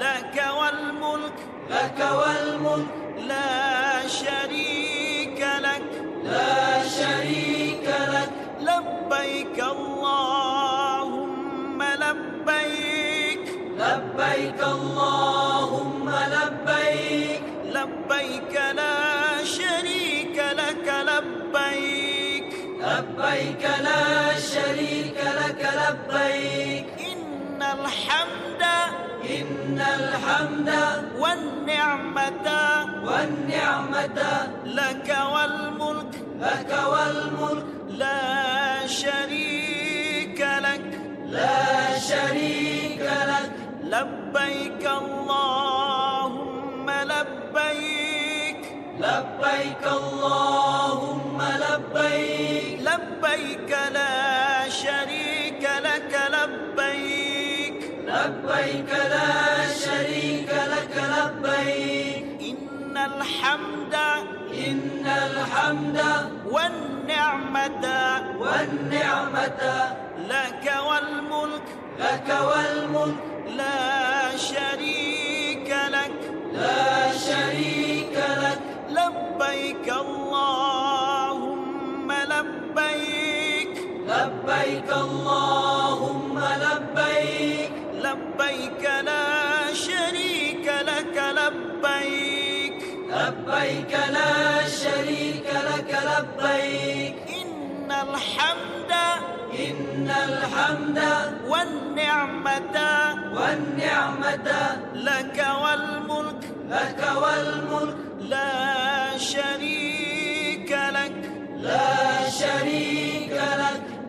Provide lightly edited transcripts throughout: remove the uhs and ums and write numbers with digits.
لك والملك لك والملك لا شريك لك لا شريك لك لبيك اللهم لبيك لبيك اللهم لبيك لبيك لا شريك لك لبيك لبيك لا شريك لك لبيك إن الحمد والنعمة لك والملك لا شريك لك لبيك اللهم لبيك لبيك اللهم لبيك لبيك لا شريك لك لبيك لبيك لا شريك لك لبيك إن الحمد والنعمة لك والملك لا شريك لك لبيك اللهم لبيك لبيك اللهم لبيك لبيك لا شريك لك لبيك لبيك لا شريك لك لبيك إن الحمد والنعمة لك والملك لا شريك لك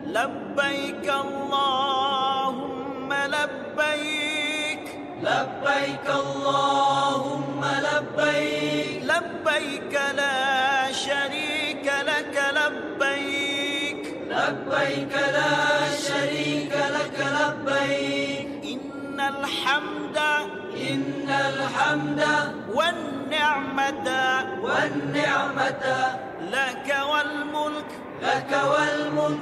لبيك اللهم لبيك لبيك اللهم لبيك لبيك لا شريك لك لبيك لبيك لا شريك لك لبيك إن الحمد والنعمة لك والملك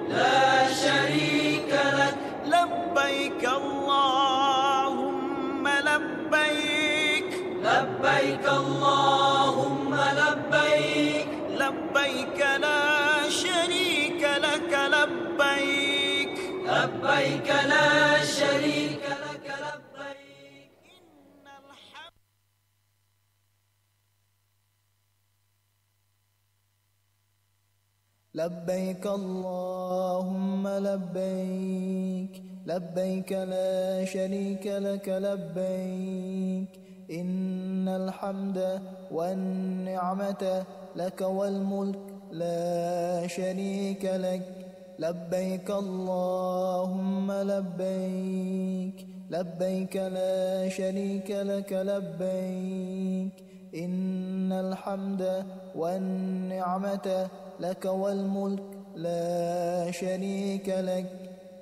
لا شريك لك لبيك اللهم لبيك لبيك اللهم لبيك لبيك لا شريك لك لبيك لبيك لا شريك لك لبيك لبيك اللهم لبيك لبيك لا شريك لك لبيك إن الحمد والنعمة لك والملك لا شريك لك لبيك اللهم لبيك لبيك لا شريك لك لبيك إن الحمد والنعمة لك والملك لا شريك لك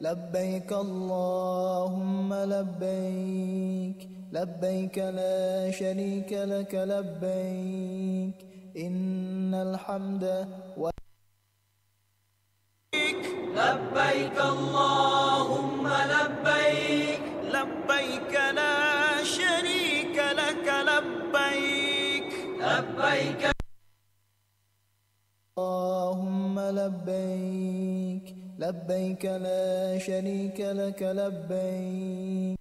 لبيك اللهم لبيك لبيك لا شريك لك لبيك إن الحمد لبيك اللهم لبيك لبيك لا شريك لك لبيك لبيك اللهم لبيك لبيك لا شريك لك لبيك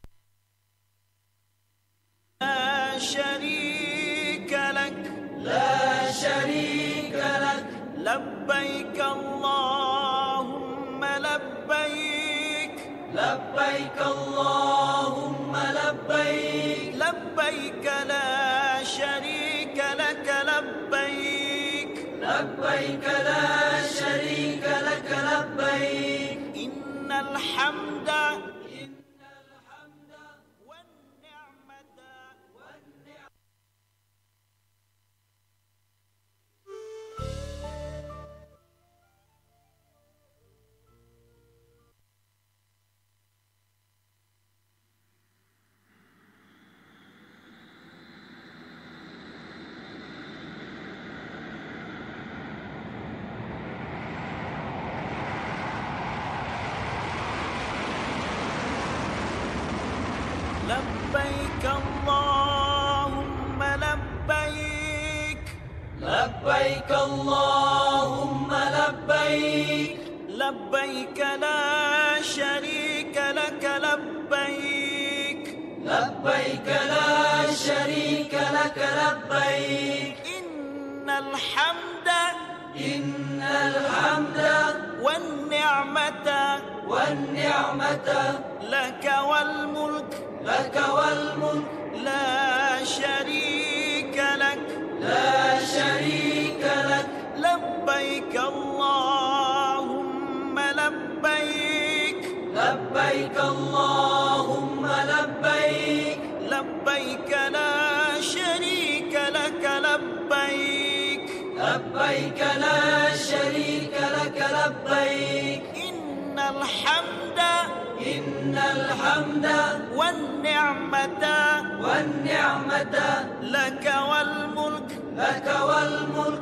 لا شريك لك لبيك اللهم لبيك لبيك اللهم لبيك لبيك لا شريك لك لبيك لبيك لا شريك لك لبيك إن الحمد لبيك اللهم لبيك لبيك اللهم لبيك لبيك لا شريك لك لبيك لبيك لا شريك لك لبيك إن الحمد والنعمة لك والملك لا شريك لك لبيك اللهم لبيك لبيك اللهم لبيك لبيك لا شريك لك لبيك لبيك لا شريك لك لبيك إن الحمد والنعمة لك والملك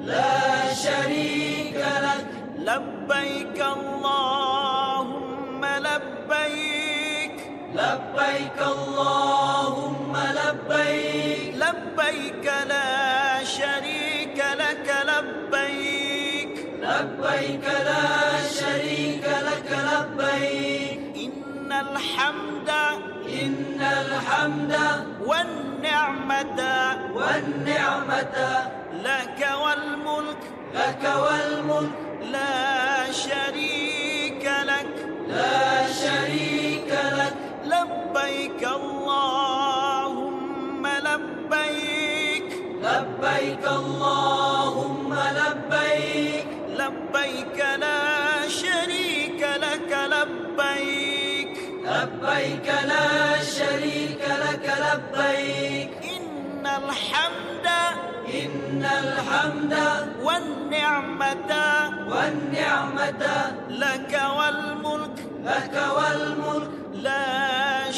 لا شريك لك لبيك اللهم لبيك لبيك اللهم لبيك لبيك لا شريك لك لبيك لبيك لا شريك لك لبيك إن الحمد والنعمة لك والملك لا شريك لك لبيك اللهم لبيك لبيك اللهم لبيك لبيك لا شريك لك لبيك لبيك لا شريك لك لبيك إن الحمد والنعمة لك والملك لا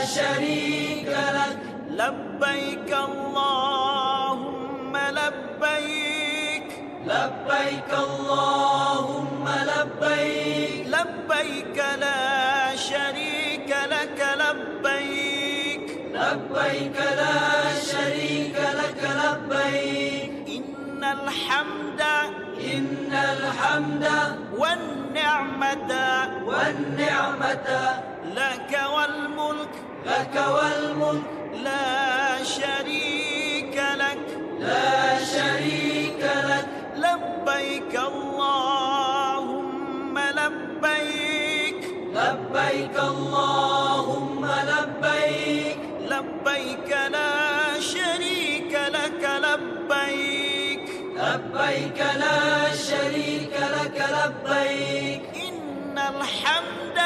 شريك لك لبيك اللهم لبيك لبيك اللهم لبيك لبيك لا شريك لك لبيك لبيك لا شريك لك لبيك إن الحمد والنعمة لك والملك لا شريك لك لبيك اللهم لبيك لبيك اللهم لبيك لبيك لا شريك لك لبيك لبيك لا شريك لك لبيك إن الحمد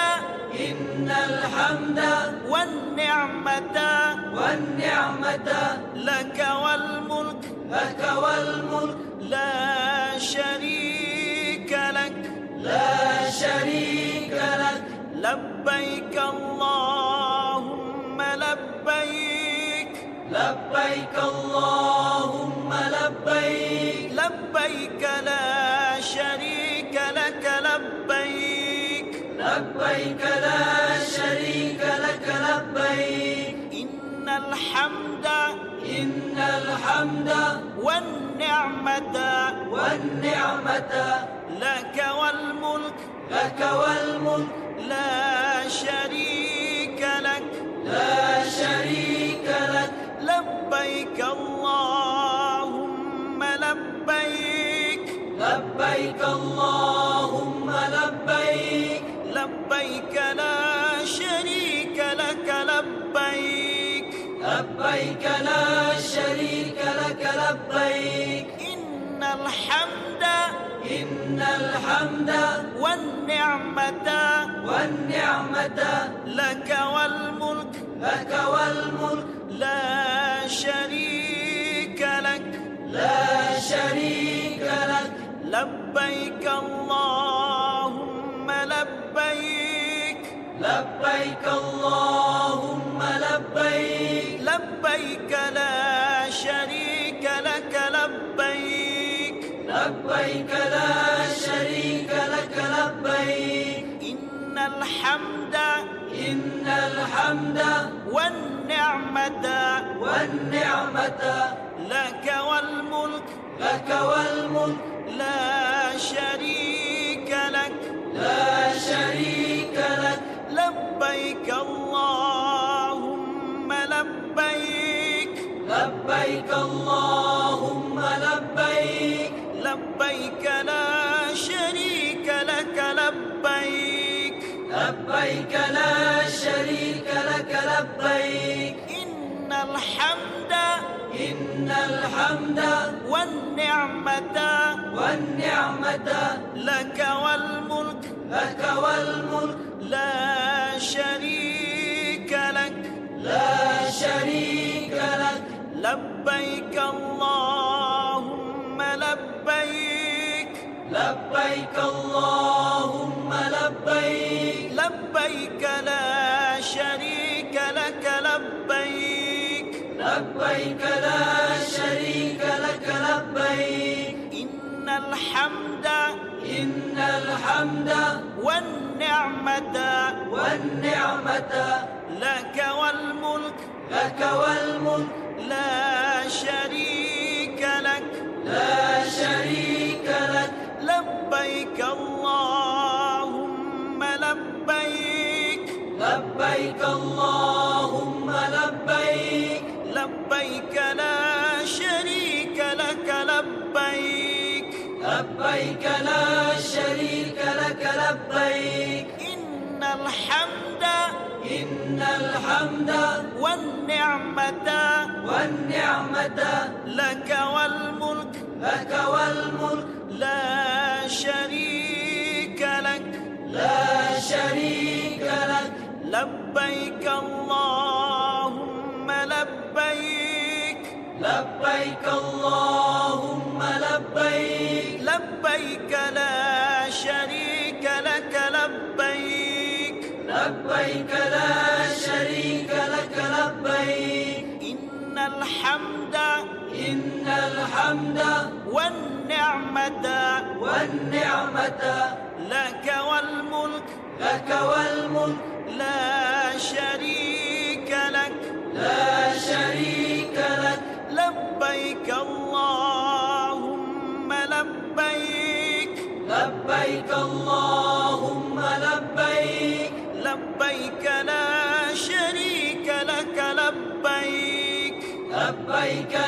والنعمة لك والملك لا شريك لك لبيك اللهم لبيك لبيك اللهم لبيك لبيك لا شريك لك لبيك لبيك لا شريك لك لبيك إن الحمد والنعمة لك والملك لا شريك لك لبيك اللهم لبيك لبيك اللهم لبيك لبيك لا شريك لك لبيك لبيك لا شريك لك لبيك إن الحمد والنعمة لك والملك لا شريك لك لبيك اللهم لبيك لبيك اللهم لبيك لبيك لا شريك لك لبيك لبيك لا شريك لك الحمد والنعمة لك والملك لا شريك لك لبيك اللهم لبيك اللهم لبيك لبيك لا شريك لك لبيك لا شريك لك لبيك إن الحمد والنعمة لك والملك لا شريك لك لبيك اللهم لبيك اللهم لبيك لبيك لا شريك لك لبيك لا شريك لك لبيك إن الحمد والنعمة لك والملك لا شريك لك لبيك اللهم لبيك اللهم لبيك لبيك لا شريك لك لبيك لا شريك لك لبيك إن الحمد والنعمة لك والملك لا شريك لك لبيك اللهم لبيك اللهم لبيك لبيك لا شريك لك لبيك لا شريك لك لبيك إن الحمد والنعمة لك والملك لا شريك لك لبيك اللهم لبيك اللهم لبيك لبيك لا شريك لك لبيك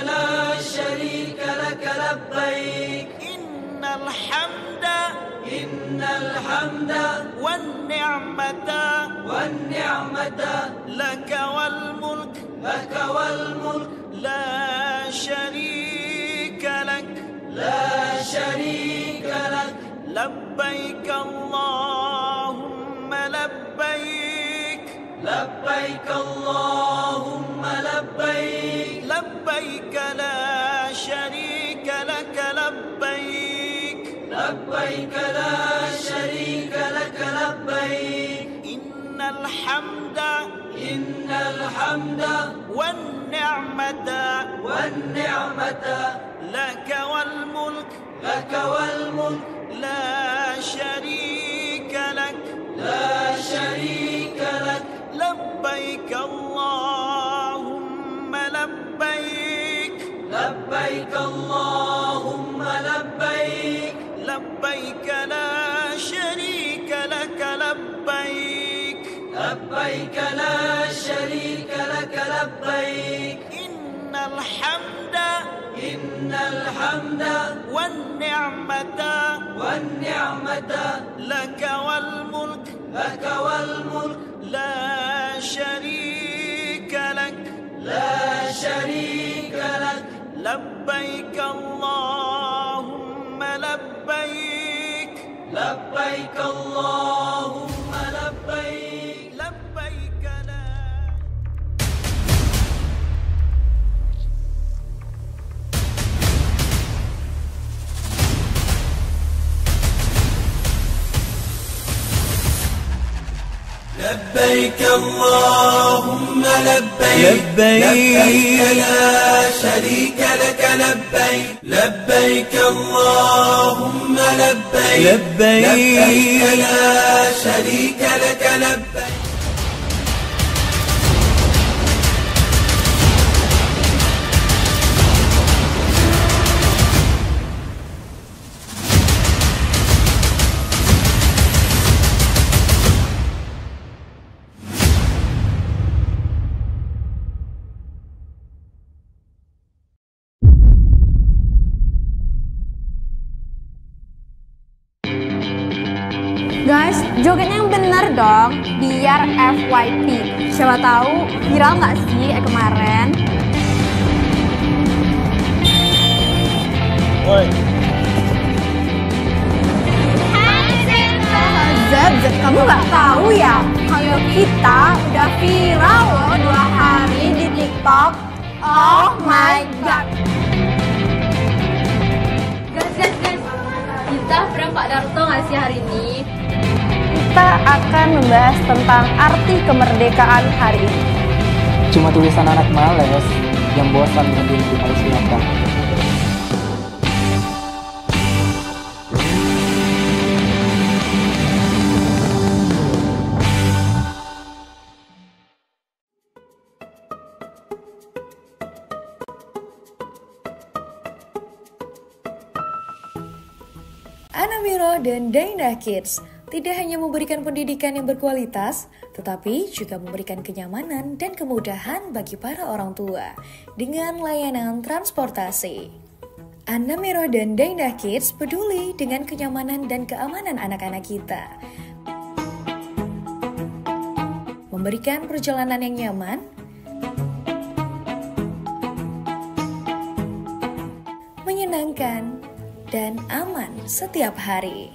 لا شريك لك لبيك إن الحمد والنعمة لك والملك لا شريك لك لبيك اللهم لبيك اللهم لبيك لبيك لا شريك لك لبيك لا شريك لك لبيك إن الحمد والنعمة لك والملك لا شريك لك لبيك اللهم لبيك اللهم لبيك لبيك لا شريك لك لبيك لا شريك لك لبيك إن الحمد والنعمة لك والملك لا شريك لك لبيك اللهم لبيك اللهم لبيك لبيك لا لبيك اللهم لبيك لا شريك لك لبيك اللهم لبيك لا شريك لك لبيك Guys, jogetnya yang bener dong, biar FYP. Siapa tahu viral nggak sih kemarin? Woi. Zed, kamu nggak tahu ya? Kalau kita udah viral loh 2 hari di TikTok. Oh my god. Guys, kita prank Pak Darto nggak sih hari ini? Kita akan membahas tentang arti kemerdekaan hari ini. Cuma tulisan anak males yang bosan berdiri di paling belakang. Anamiro dan Dainah Kids tidak hanya memberikan pendidikan yang berkualitas, tetapi juga memberikan kenyamanan dan kemudahan bagi para orang tua dengan layanan transportasi. Anamiro dan Dainah Kids peduli dengan kenyamanan dan keamanan anak-anak kita. Memberikan perjalanan yang nyaman, menyenangkan, dan aman setiap hari.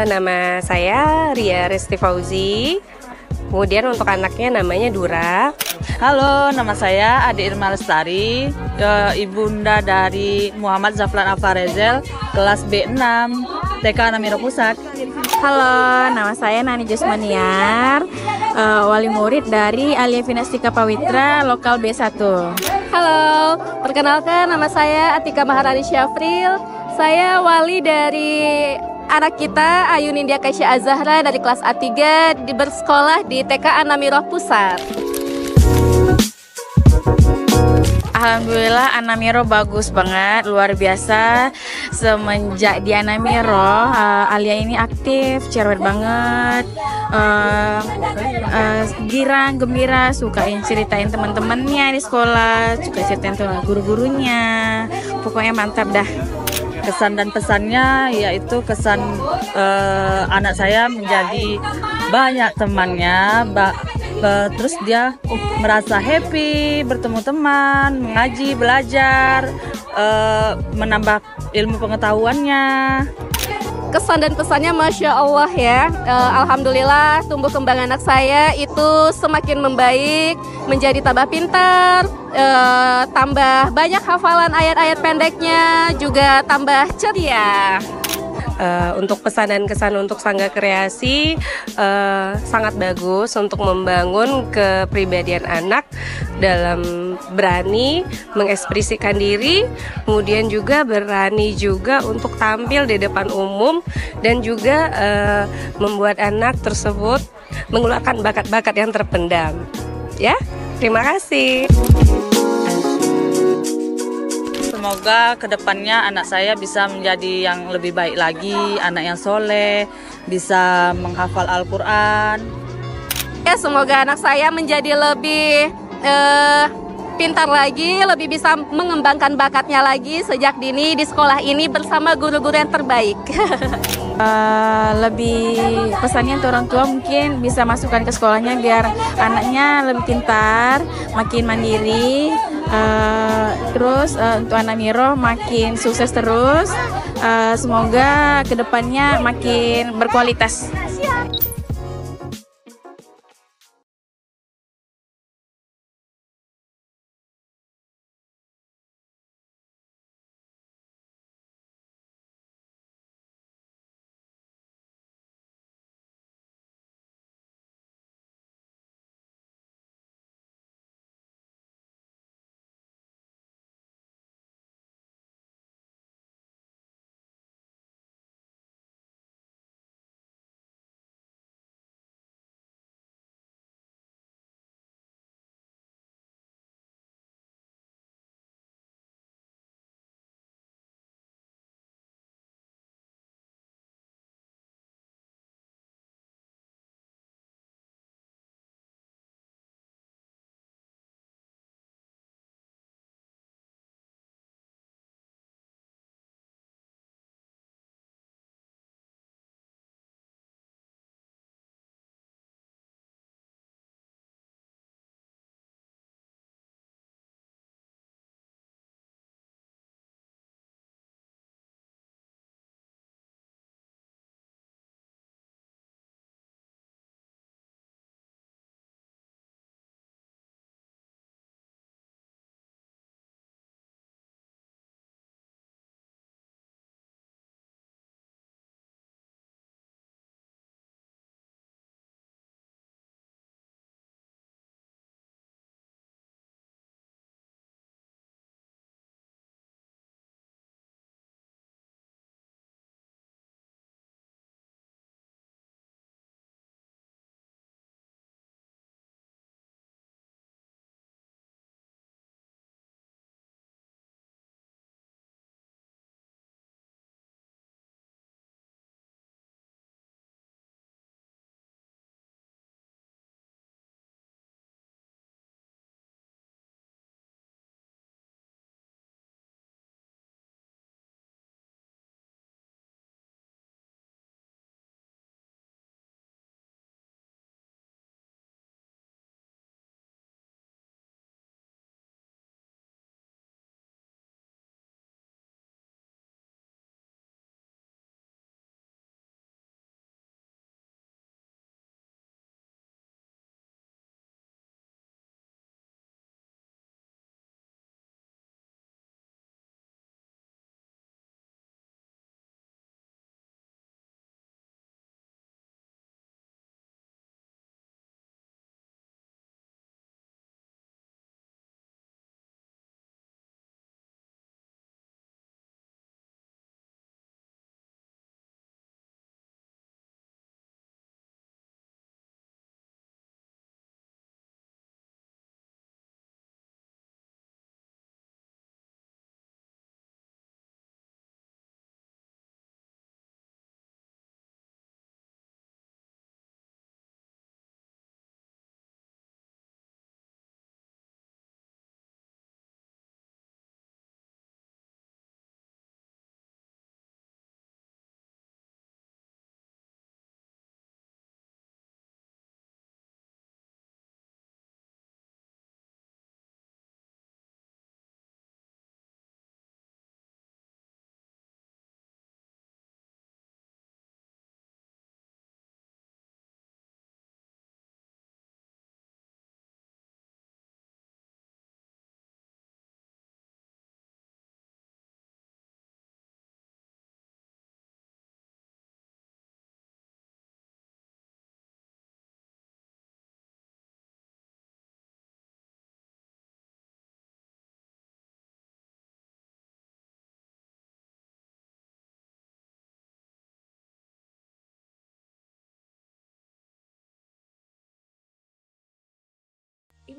Nama saya Ria Resti Fauzi. Kemudian untuk anaknya namanya Dura. Halo, nama saya Ade Irma Lestari, ibunda dari Muhammad Zafran Afarezel, kelas B6, TK Anamiro Pusat. Halo, nama saya Nani Jusmaniar, wali murid dari Alia Vinastika Pawitra, lokal B1. Halo, perkenalkan nama saya Atika Maharani Syafril. Saya wali dari anak kita Ayu Nindya Kaisya Azahra dari kelas A3 bersekolah di TK Anamiro Pusat. Alhamdulillah Anamiro bagus banget, luar biasa. Semenjak di Anamiro, Alia ini aktif, cerewet banget, girang, gembira, sukain ceritain teman-temannya di sekolah, suka ceritain guru-gurunya. Pokoknya mantap dah. Kesan dan pesannya yaitu kesan anak saya menjadi banyak temannya, terus dia merasa happy bertemu teman, mengaji, belajar, menambah ilmu pengetahuannya. Kesan dan pesannya Masya Allah ya. Alhamdulillah tumbuh kembang anak saya itu semakin membaik, menjadi tambah pintar, tambah banyak hafalan ayat-ayat pendeknya, juga tambah ceria. Untuk pesan dan kesan untuk Sangga Kreasi sangat bagus untuk membangun kepribadian anak dalam berani mengekspresikan diri, kemudian juga berani juga untuk tampil di depan umum dan juga membuat anak tersebut mengeluarkan bakat-bakat yang terpendam. Ya, terima kasih. Semoga kedepannya anak saya bisa menjadi yang lebih baik lagi, anak yang soleh, bisa menghafal Al-Quran. Ya, semoga anak saya menjadi lebih pintar lagi, lebih bisa mengembangkan bakatnya lagi sejak dini di sekolah ini bersama guru-guru yang terbaik. Lebih pesannya untuk orang tua mungkin bisa masukkan ke sekolahnya biar anaknya lebih pintar, makin mandiri. Terus untuk Anamiro makin sukses terus. Semoga kedepannya makin berkualitas.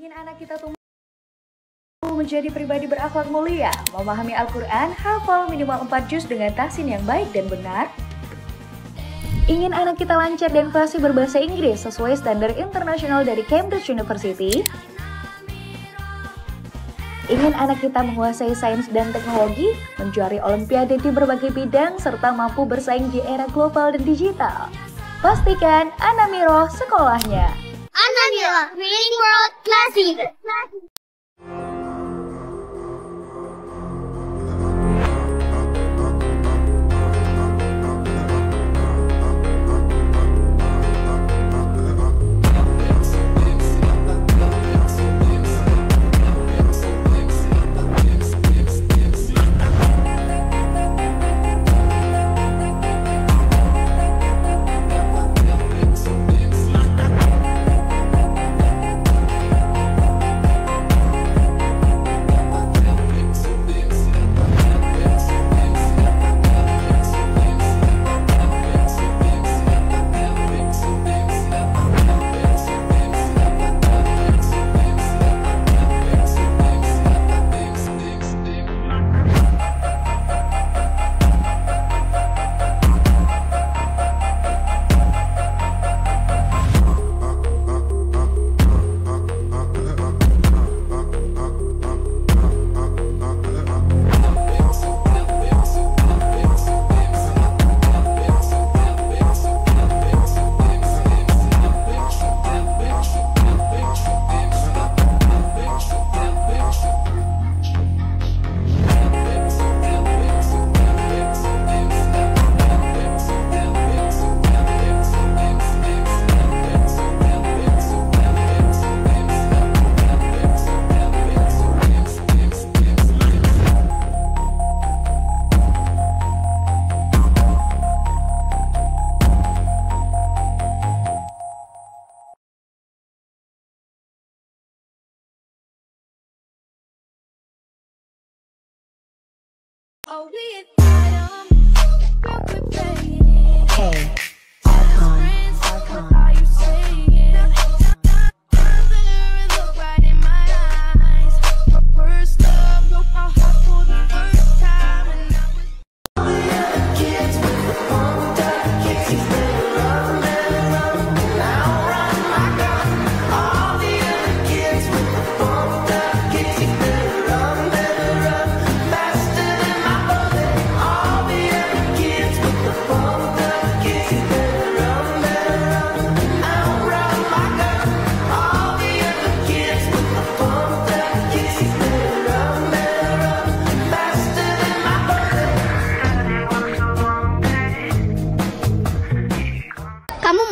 Ingin anak kita tumbuh menjadi pribadi berakhlak mulia, memahami Al-Quran, hafal minimal 4 juz dengan tahsin yang baik dan benar? Ingin anak kita lancar dan fasih berbahasa Inggris sesuai standar internasional dari Cambridge University? Ingin anak kita menguasai sains dan teknologi, menjuarai olimpiade di berbagai bidang, serta mampu bersaing di era global dan digital? Pastikan Anamiro sekolahnya. Anamiro, Reading World Classic.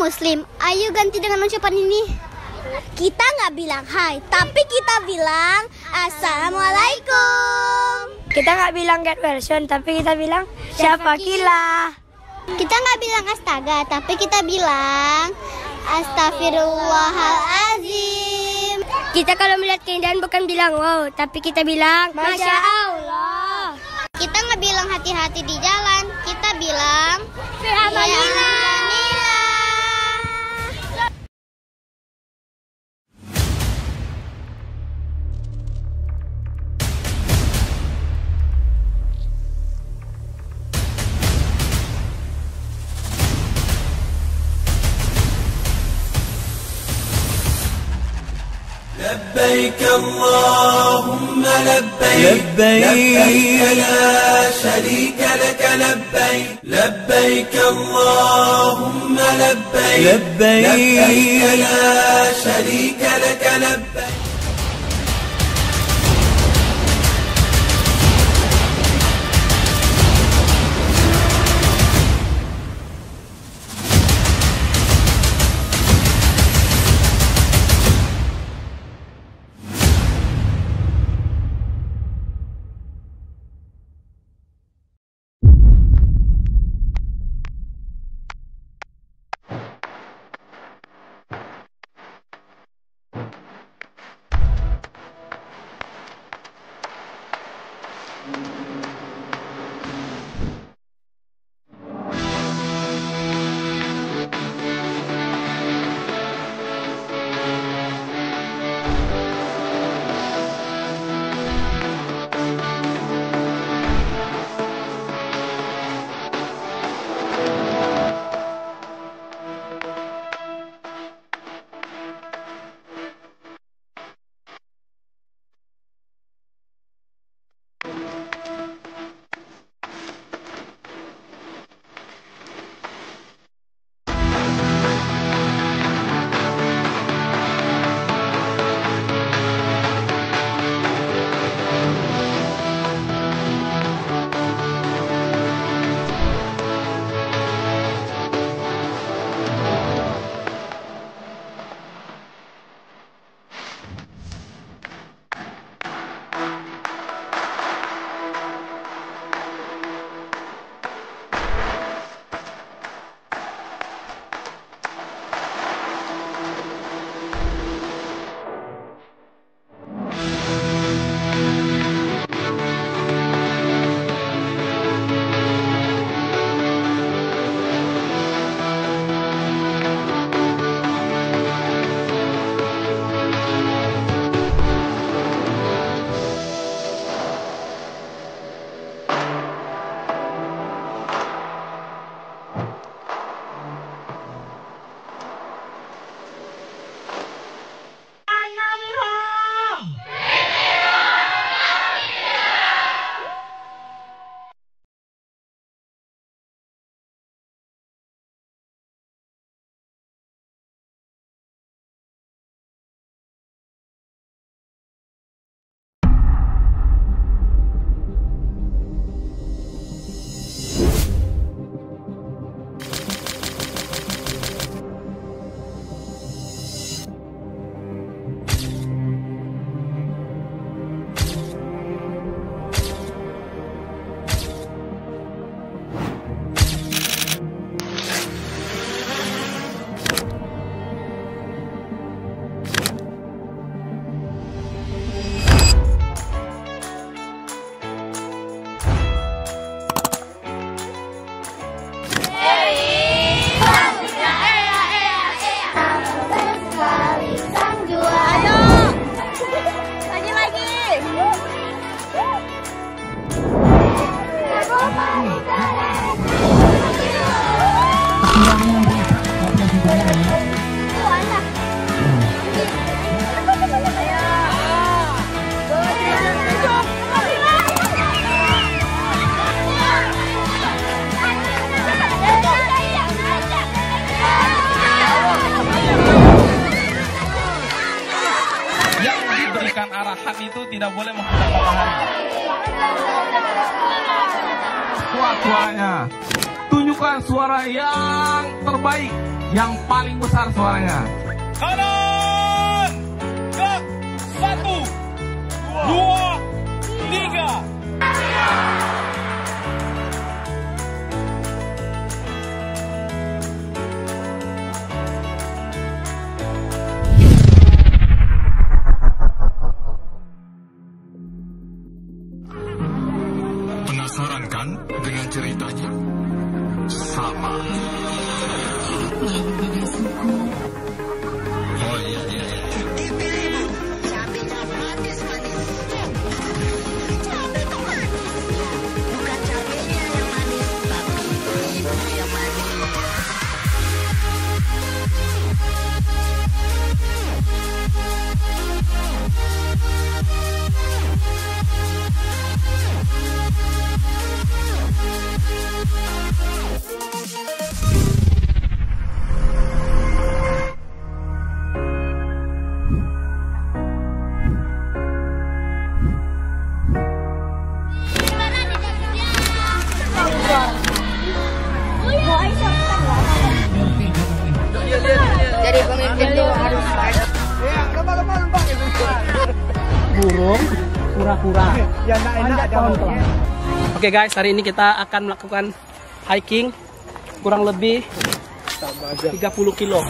Muslim, ayo ganti dengan ucapan ini. Kita nggak bilang hai, tapi kita bilang Assalamualaikum. Kita nggak bilang get well soon, tapi kita bilang syafakillah. Kita nggak bilang astaga, tapi kita bilang astagfirullahalazim. Kita kalau melihat keindahan bukan bilang wow, tapi kita bilang Masya Allah. Kita nggak bilang hati-hati di jalan, kita bilang Alhamdulillah. لبيك اللهم لبيك لبيك لا شريك لك لبيك لبيك اللهم لبيك لبيك لا شريك لك لبيك arahan itu tidak boleh menghadap matahari. Kuat suaranya. Tunjukkan suara yang terbaik, yang paling besar suaranya. Kanan, gerak, 1, 2, 3. Penasaran kan dengan ceritanya? Sama. Oh iya. Jadi pemimpin itu harus burung kura-kura. Oke guys, hari ini kita akan melakukan hiking kurang lebih 30 kilo.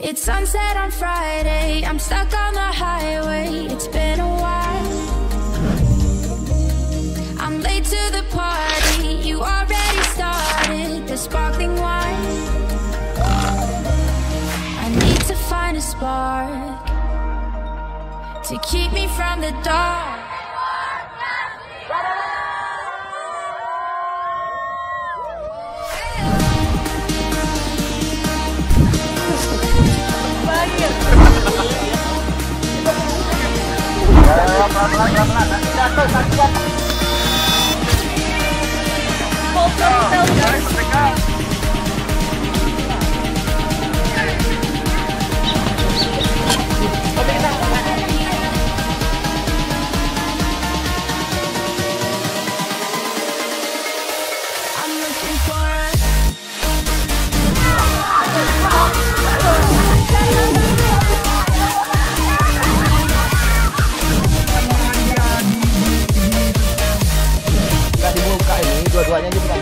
It's sunset on Friday, I'm stuck on the highway, it's been a while. I'm late to the party, you already started the sparkling wine. I need to find a spark to keep me from the dark. Dua-duanya juga.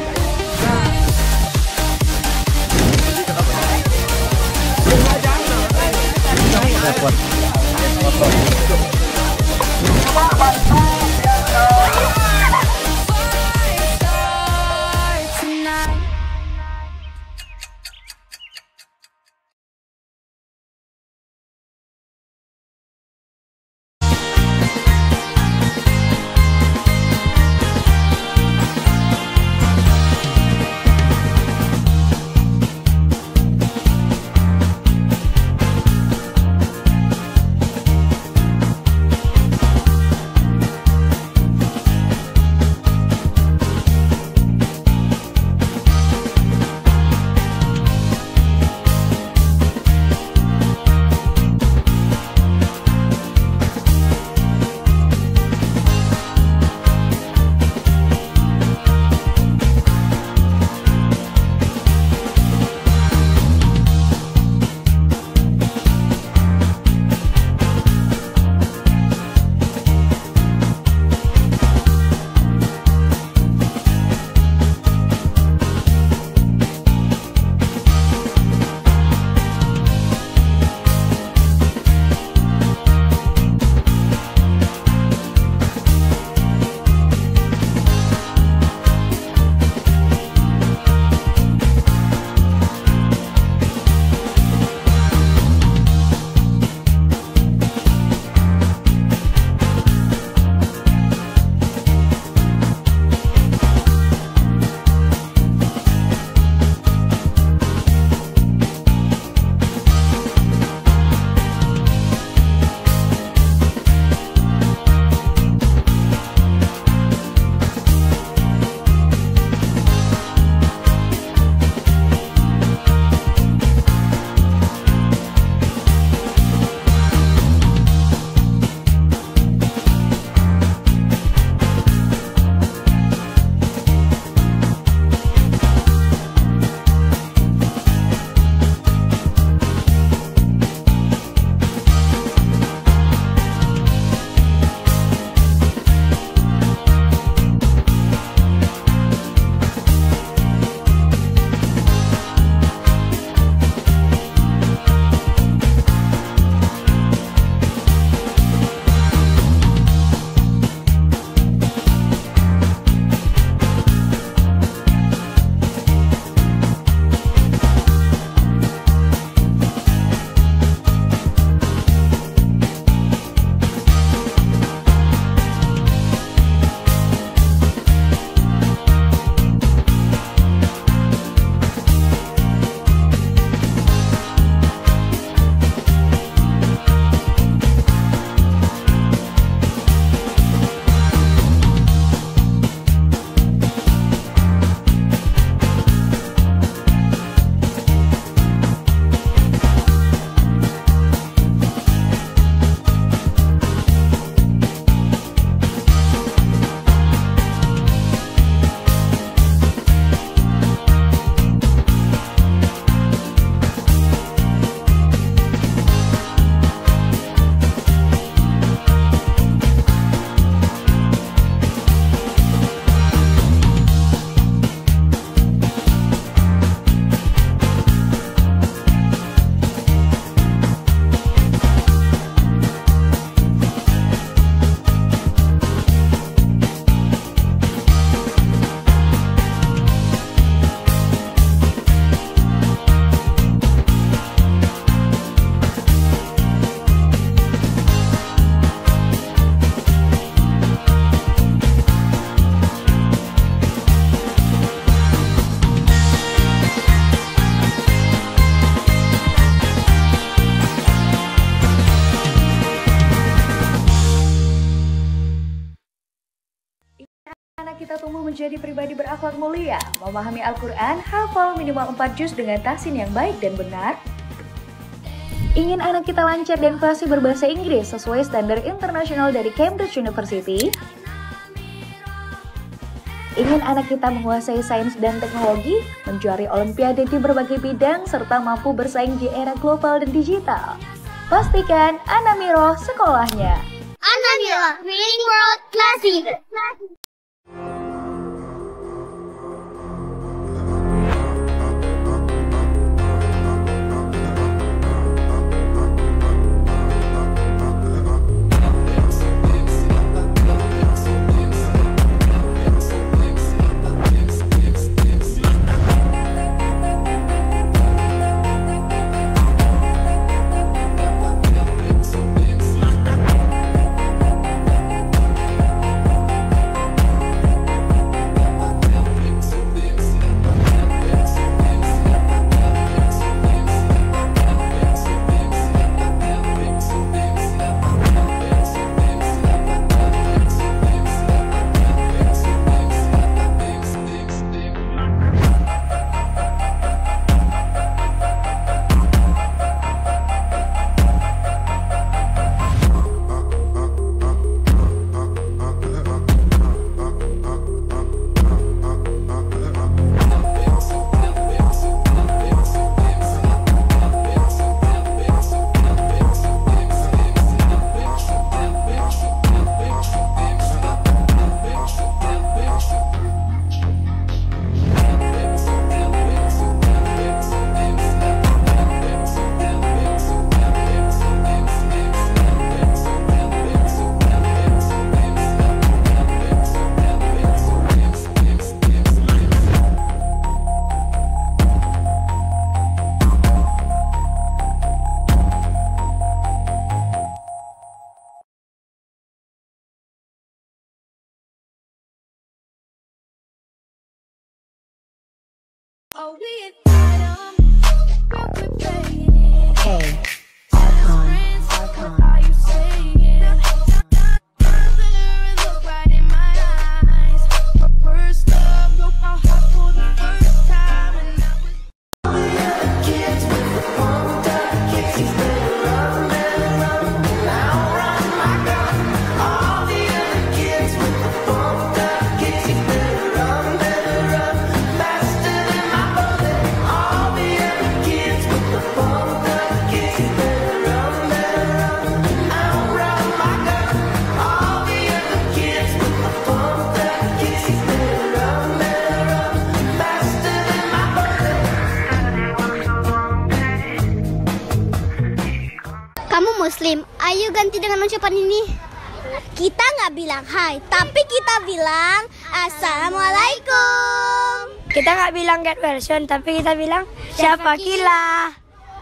kita tumbuh menjadi pribadi berakhlak mulia, memahami Al-Quran, hafal minimal 4 juz dengan tahsin yang baik dan benar? Ingin anak kita lancar dan fasih berbahasa Inggris sesuai standar internasional dari Cambridge University? Ingin anak kita menguasai sains dan teknologi, menjuari olimpiade di berbagai bidang, serta mampu bersaing di era global dan digital? Pastikan Anamiro sekolahnya. Anamiro, Reading World Classic. Muslim, ayo ganti dengan ucapan ini. Kita nggak bilang hai, tapi kita bilang Assalamualaikum. Kita nggak bilang get version, tapi kita bilang Syafakillah.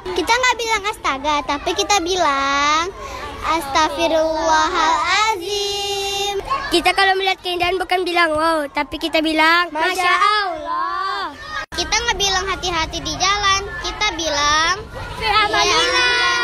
Kita nggak bilang astaga, tapi kita bilang Astagfirullahalazim. Kita kalau melihat keindahan bukan bilang wow, tapi kita bilang Masya Allah. Kita nggak bilang hati-hati di jalan, kita bilang Alhamdulillah.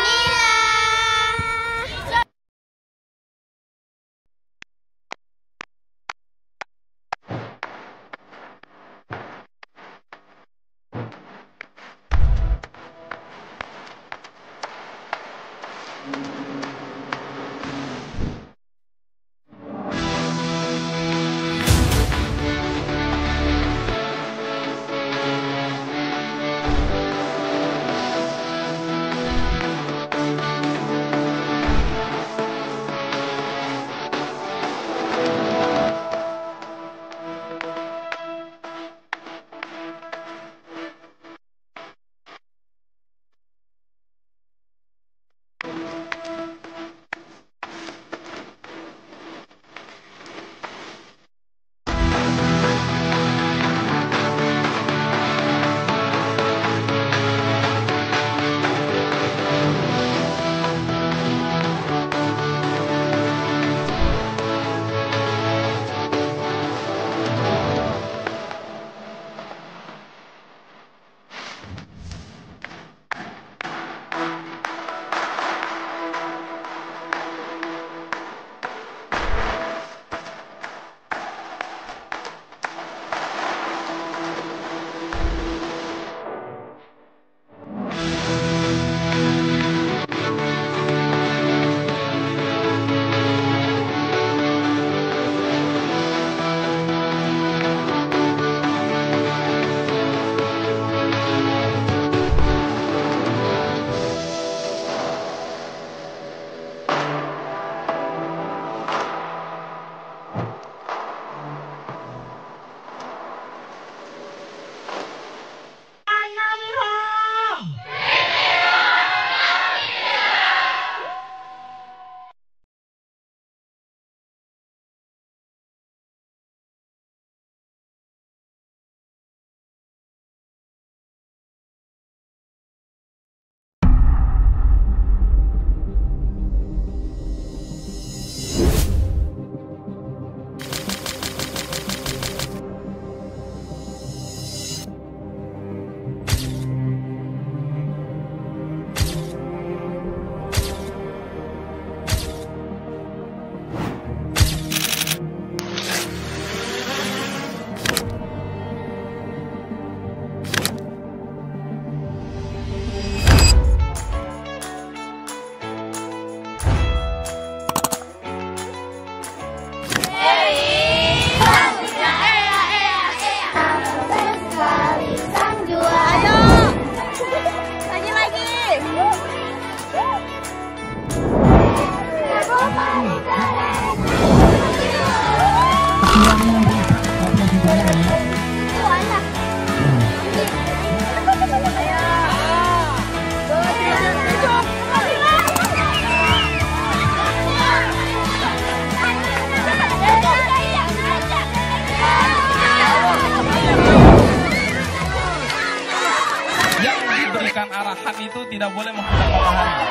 itu tidak boleh menggunakan matahari.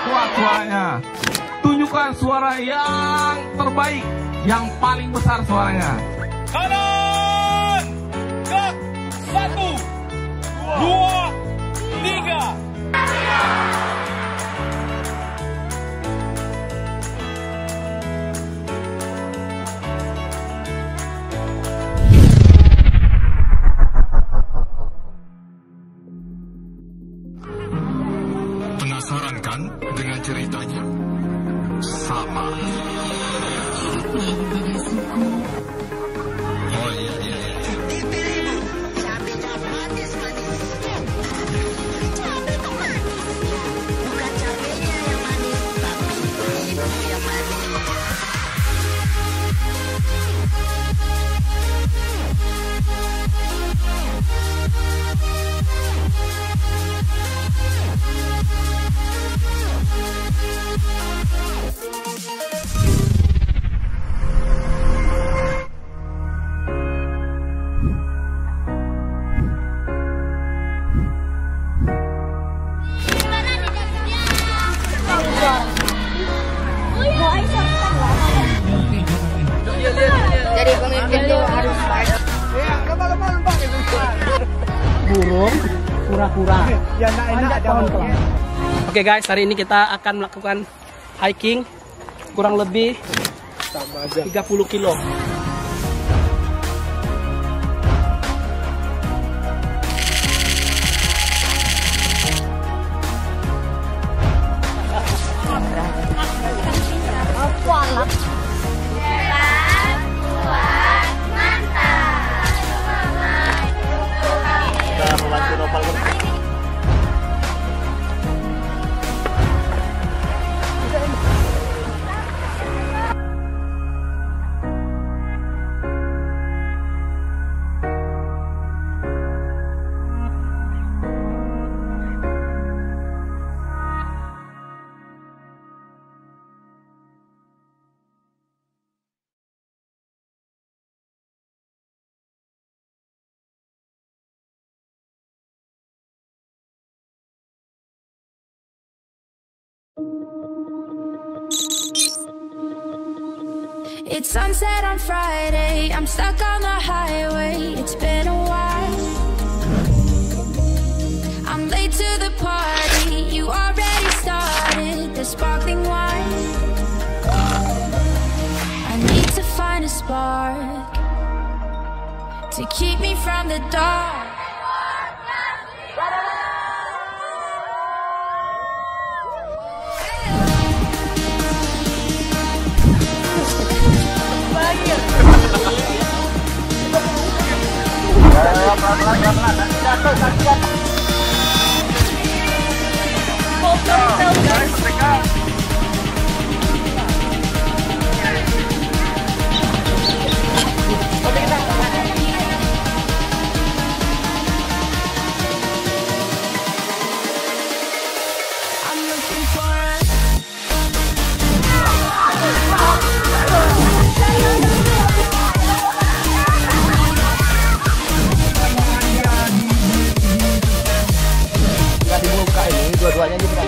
Kuat suaranya. Tunjukkan suara yang terbaik, yang paling besar suaranya. Kanan, gerak, 1, 2, 3. Penasaran kan dengan ceritanya? Sama. Oh iya. Jadi pemimpin itu harus baik. Burung, kura-kura. Oke guys, hari ini kita akan melakukan hiking kurang lebih 30 kilo. It's sunset on Friday, I'm stuck on the highway, it's been a while. I'm late to the party, you already started the sparkling wine. I need to find a spark to keep me from the dark. Dua-duanya aja bukan.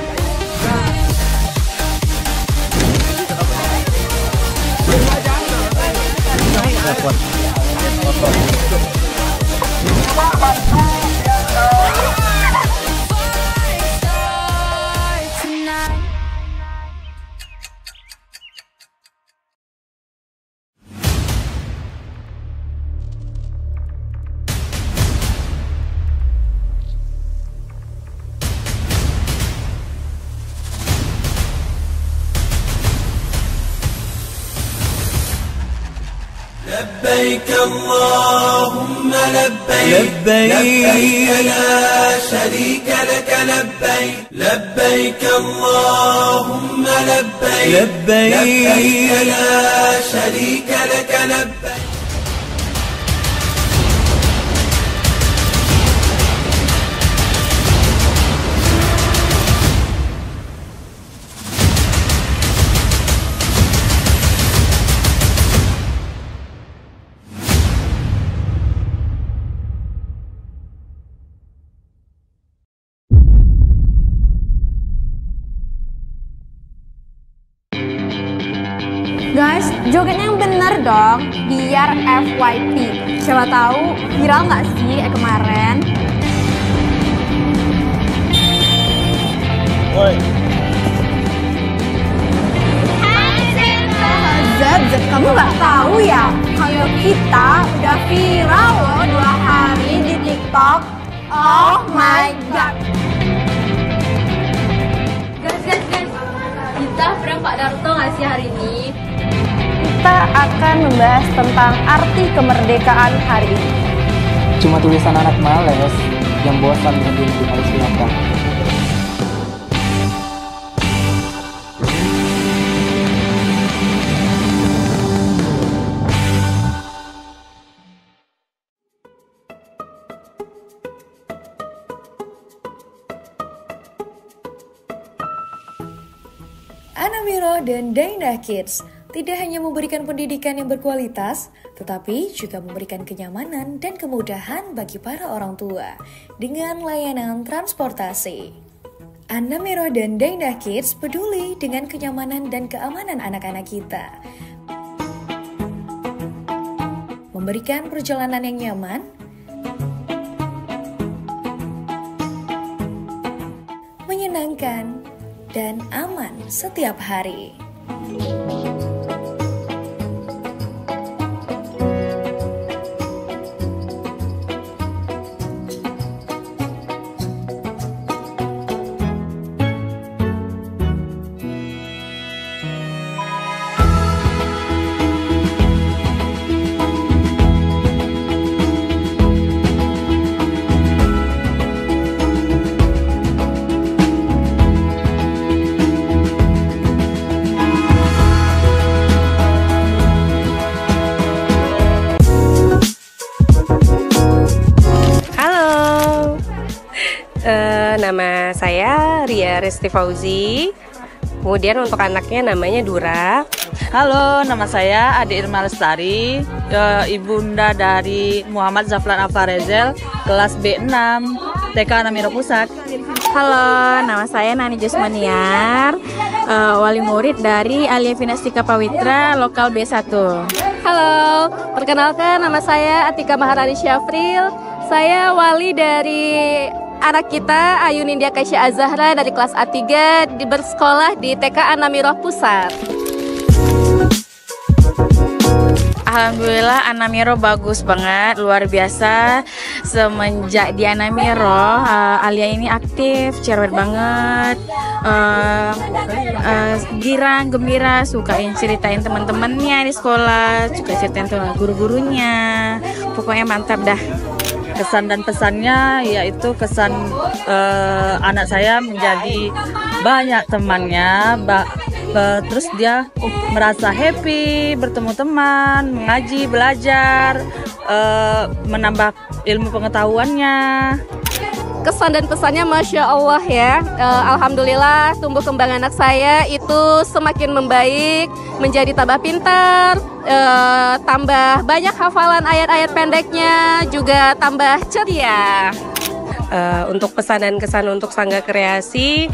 لبيك اللهم لبيك لبيك لا شريك لك لبيك لبيك اللهم لبيك لبيك لا شريك لك لبيك. Guys, jogetnya yang bener dong, biar FYP. Siapa tahu viral nggak sih kemarin? Woi. Zed, kamu nggak tahu ya? Kalau kita udah viral loh 2 hari di TikTok. Oh my god. Guys. Kita prank Pak Darto nggak sih hari ini? Kita akan membahas tentang arti kemerdekaan hari ini. Cuma tulisan anak males yang bosan berdiri di paling belakang. Anna Miro dan Dainah Kids tidak hanya memberikan pendidikan yang berkualitas, tetapi juga memberikan kenyamanan dan kemudahan bagi para orang tua dengan layanan transportasi. Anna Miro dan Dainah Kids peduli dengan kenyamanan dan keamanan anak-anak kita. Memberikan perjalanan yang nyaman, menyenangkan, dan aman setiap hari. Nama saya Ria Resti Fauzi. Kemudian untuk anaknya namanya Dura. Halo, nama saya Ade Irma Lestari, ibunda dari Muhammad Zaflan Afarezel, kelas B6, TK Anna Miro Pusat. Halo, nama saya Nani Jusmaniar, wali murid dari Alia Vinastika Pawitra, lokal B1. Halo, perkenalkan nama saya Atika Maharani Syafril. Saya wali dari anak kita Ayu Nindya Kaisya Azahra dari kelas A3 bersekolah di TK Anna Miro Pusat. Alhamdulillah Anna Miro bagus banget, luar biasa. Semenjak di Anna Miro, Alia ini aktif, cerewet banget, girang, gembira, sukain ceritain teman-temannya di sekolah, suka ceritain guru-gurunya, pokoknya mantap dah. Kesan dan pesannya yaitu kesan anak saya menjadi banyak temannya, terus dia merasa happy bertemu teman, mengaji, belajar, menambah ilmu pengetahuannya. Kesan dan pesannya Masya Allah ya. Alhamdulillah tumbuh kembang anak saya itu semakin membaik, menjadi tambah pintar, tambah banyak hafalan ayat-ayat pendeknya, juga tambah ceria. Untuk pesan dan kesan untuk Sangga Kreasi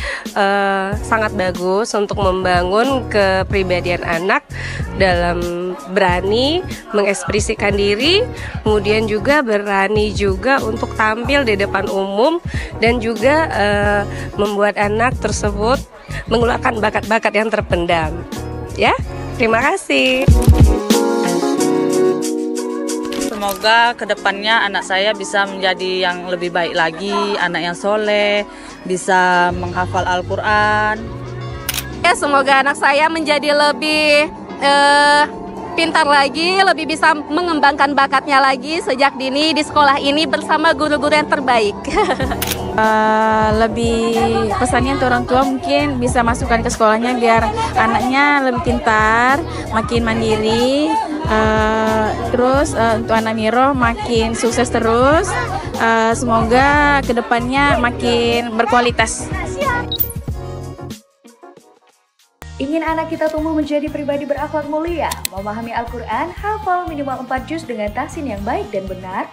sangat bagus untuk membangun kepribadian anak dalam berani mengekspresikan diri, kemudian juga berani juga untuk tampil di depan umum dan juga membuat anak tersebut mengeluarkan bakat-bakat yang terpendam. Ya, terima kasih. Semoga kedepannya anak saya bisa menjadi yang lebih baik lagi, anak yang soleh, bisa menghafal Al-Quran. Ya, semoga anak saya menjadi lebih pintar lagi, lebih bisa mengembangkan bakatnya lagi sejak dini di sekolah ini bersama guru-guru yang terbaik. Lebih pesannya untuk orang tua mungkin bisa masukkan ke sekolahnya biar anaknya lebih pintar, makin mandiri. Terus untuk Anna Miro makin sukses terus, semoga kedepannya makin berkualitas. Ingin anak kita tumbuh menjadi pribadi berakhlak mulia, memahami Al-Quran, hafal minimal 4 juz dengan tahsin yang baik dan benar?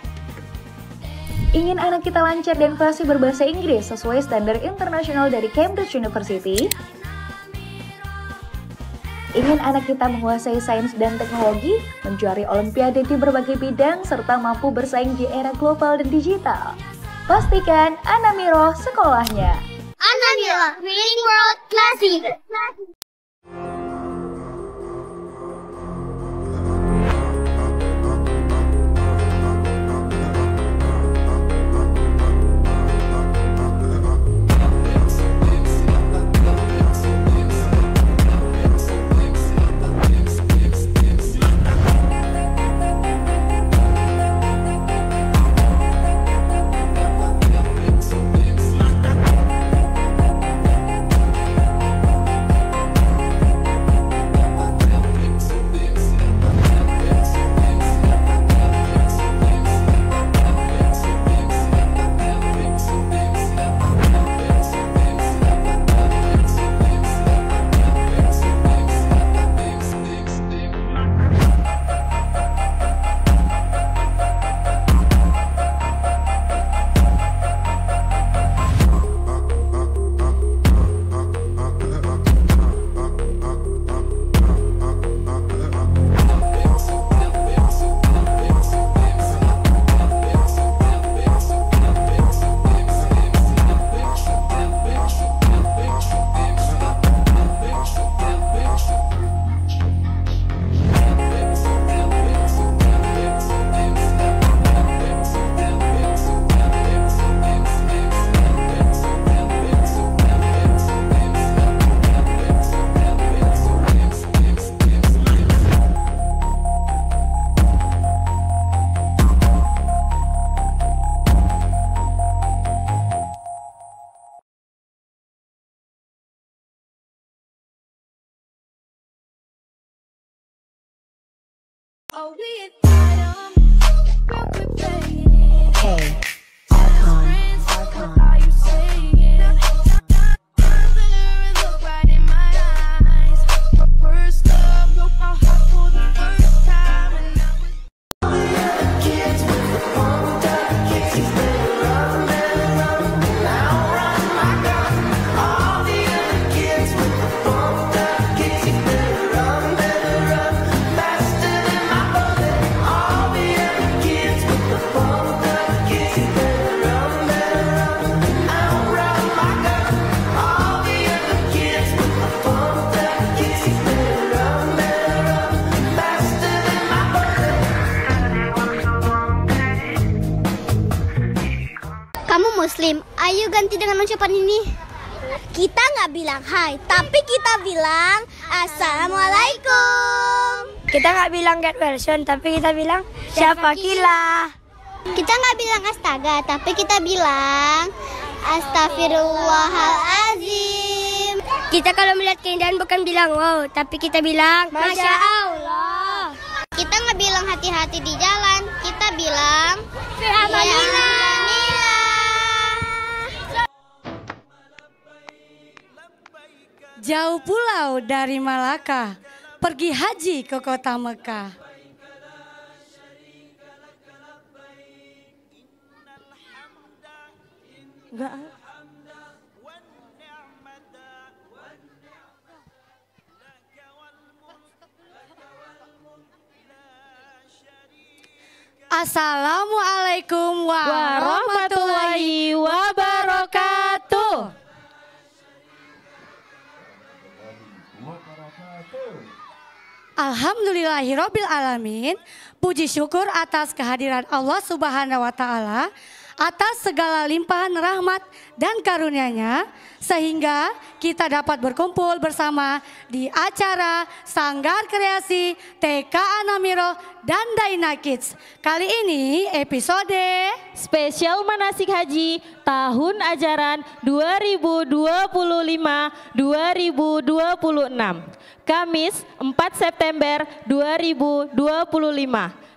Ingin anak kita lancar dan fasih berbahasa Inggris sesuai standar internasional dari Cambridge University? Ingin anak kita menguasai sains dan teknologi, menjuari olimpiade di berbagai bidang, serta mampu bersaing di era global dan digital? Pastikan Anamiro sekolahnya. Anamiro, Reading World Classic. Muslim, ayo ganti dengan ucapan ini. Kita nggak bilang hai, tapi kita bilang Assalamualaikum. Kita nggak bilang get version, tapi kita bilang siapa kila. Kita nggak bilang astaga, tapi kita bilang Astagfirullahalazim. Kita kalau melihat keindahan bukan bilang wow, tapi kita bilang Masya Allah. Kita nggak bilang hati-hati di jalan, kita bilang Alhamdulillah. Jauh pulau dari Malaka, pergi haji ke kota Mekah. Enggak. Assalamualaikum warahmatullahi wabarakatuh. Alhamdulillahirabbil alamin. Puji syukur atas kehadiran Allah Subhanahu wa taala atas segala limpahan rahmat dan karunia-Nya sehingga kita dapat berkumpul bersama di acara Sanggar Kreasi TK Anamiro dan Daina Kids. Kali ini episode spesial manasik haji tahun ajaran 2025-2026. Kamis 4 September 2025.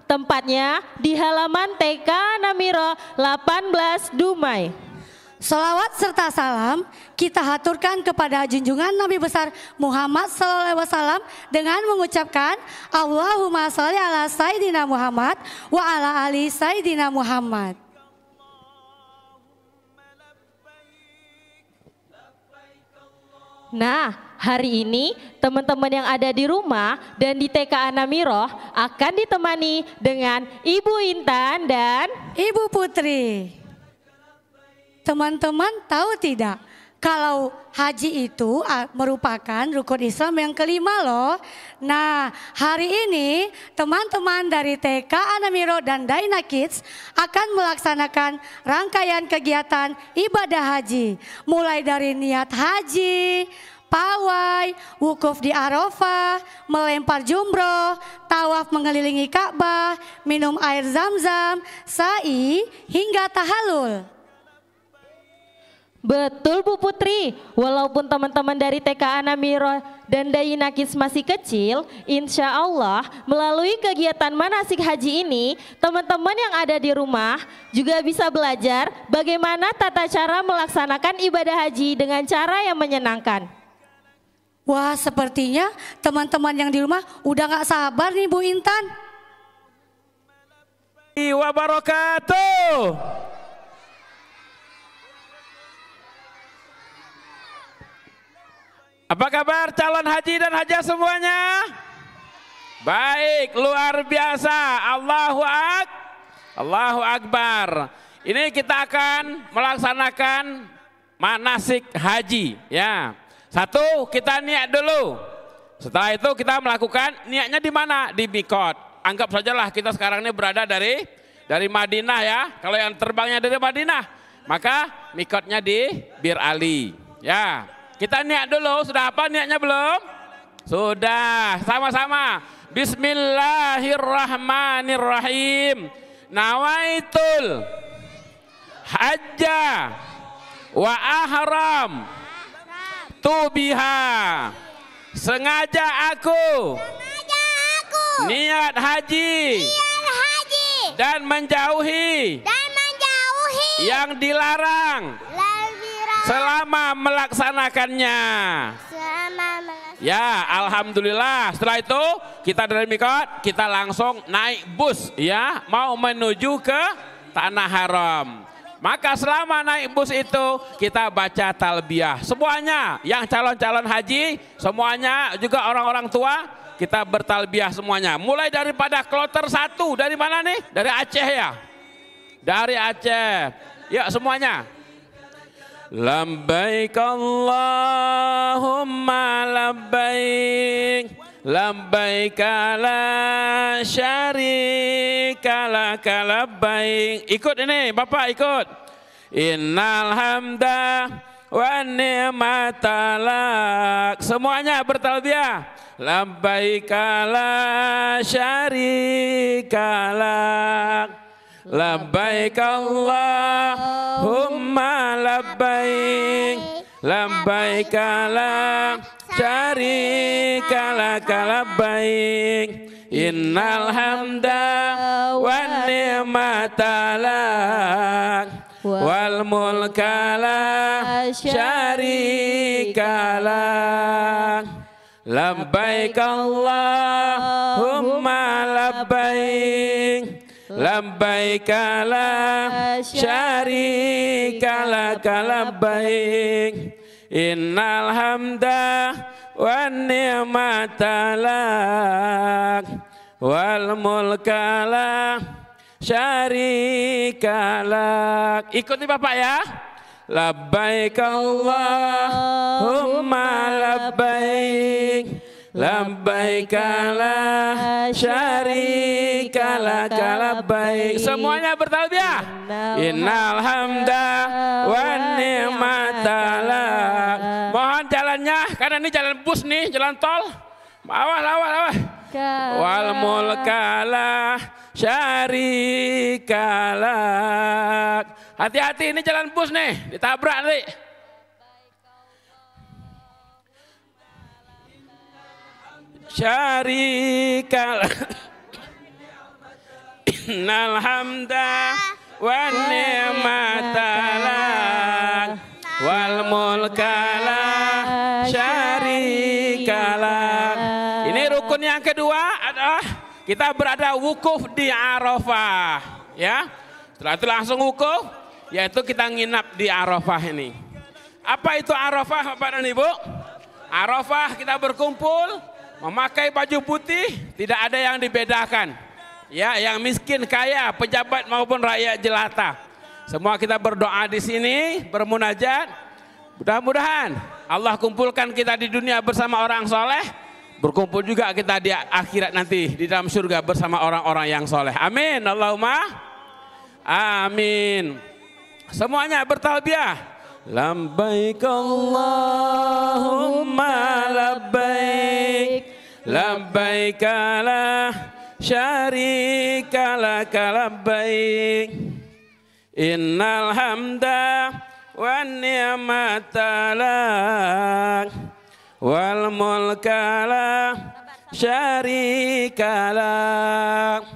Tempatnya di halaman TK Anamiro 18 Dumai. Sholawat serta salam kita haturkan kepada junjungan Nabi besar Muhammad SAW dengan mengucapkan Allahumma sholli ala Sayyidina Muhammad wa ala ali Sayyidina Muhammad. Nah, hari ini teman-teman yang ada di rumah dan di TK Anamiroh akan ditemani dengan Ibu Intan dan Ibu Putri. Teman-teman tahu tidak? Kalau haji itu merupakan rukun Islam yang kelima loh. Nah, hari ini teman-teman dari TK Anamiroh dan Daina Kids akan melaksanakan rangkaian kegiatan ibadah haji. Mulai dari niat haji, pawai, wukuf di Arafah, melempar jumroh, tawaf mengelilingi Ka'bah, minum air zam-zam, sa'i, hingga tahalul. Betul Bu Putri, walaupun teman-teman dari TK Anamiroh dan Daina Kids masih kecil, insya Allah melalui kegiatan manasik haji ini, teman-teman yang ada di rumah juga bisa belajar bagaimana tata cara melaksanakan ibadah haji dengan cara yang menyenangkan. Wah, sepertinya teman-teman yang di rumah udah gak sabar nih Bu Intan. Wabarakatuh. Apa kabar calon haji dan hajah semuanya? Baik, luar biasa. Allahu Akbar. Ini kita akan melaksanakan manasik haji, ya. Satu, kita niat dulu. Setelah itu kita melakukan niatnya di mana? Di mikot. Anggap sajalah kita sekarang ini berada dari Madinah ya. Kalau yang terbangnya dari Madinah, maka mikotnya di Bir Ali. Ya, kita niat dulu. Sudah apa niatnya belum? Sudah. Sama-sama. Bismillahirrahmanirrahim. Nawaitul hajja wa ahram tubiha. Sengaja aku niat haji dan menjauhi yang dilarang selama melaksanakannya. Ya, alhamdulillah. Setelah itu kita dari mikot, kita langsung naik bus ya, mau menuju ke Tanah Haram. Maka selama naik bus itu kita baca talbiyah. Semuanya yang calon-calon haji, semuanya juga orang-orang tua, kita bertalbiyah semuanya. Mulai daripada kloter 1, dari mana nih? Dari Aceh ya? Dari Aceh. Ya, semuanya. Labbaik Allahumma labbaik, labbaik la syarika laka labbaik. Ikut ini Bapak, ikut. Innal hamda wa ni'mata lak. Semuanya bertalbiyah. Labbaik la syarika lak, labbaik Allahumma labbaik, labbaik la syarika laka labbaik, innal hamda wan ni'mata lak wal mulka la syarika lak, labbaik Allahumma labbaik, labbaik la syarika laka labbaik, innal hamda wan ni'mata lak wal mulka la syarika lak. Ikuti Bapak ya. Labbaik Allahumma labbaik, labbaik la syarika laka labbaik. Semuanya bertalbiyah. Innal hamda wan ni'mata lak. Mohon jalannya, karena ini jalan bus nih, jalan tol. Awas. Wal mulka la syarika lak. Hati-hati, ini jalan bus nih, ditabrak nanti. Syarika innal hamda wan ni'mata lak wal mulka la syarika lak. Ini rukun yang kedua adalah kita berada wukuf di Arafah ya. Setelah itu langsung wukuf, yaitu kita nginap di Arafah ini. Apa itu Arafah Bapak dan Ibu? Arafah kita berkumpul, memakai baju putih, tidak ada yang dibedakan. Ya, yang miskin, kaya, pejabat maupun rakyat jelata. Semua kita berdoa di sini, bermunajat. Mudah-mudahan Allah kumpulkan kita di dunia bersama orang soleh, berkumpul juga kita di akhirat nanti di dalam surga bersama orang-orang yang soleh. Amin. Allahumma amin. Semuanya bertalbiyah. Labbaik Allahumma labbaik, labbaik la syarika laka labbaik, innal hamda wan ni'mata lak wal mulka la syarika lak.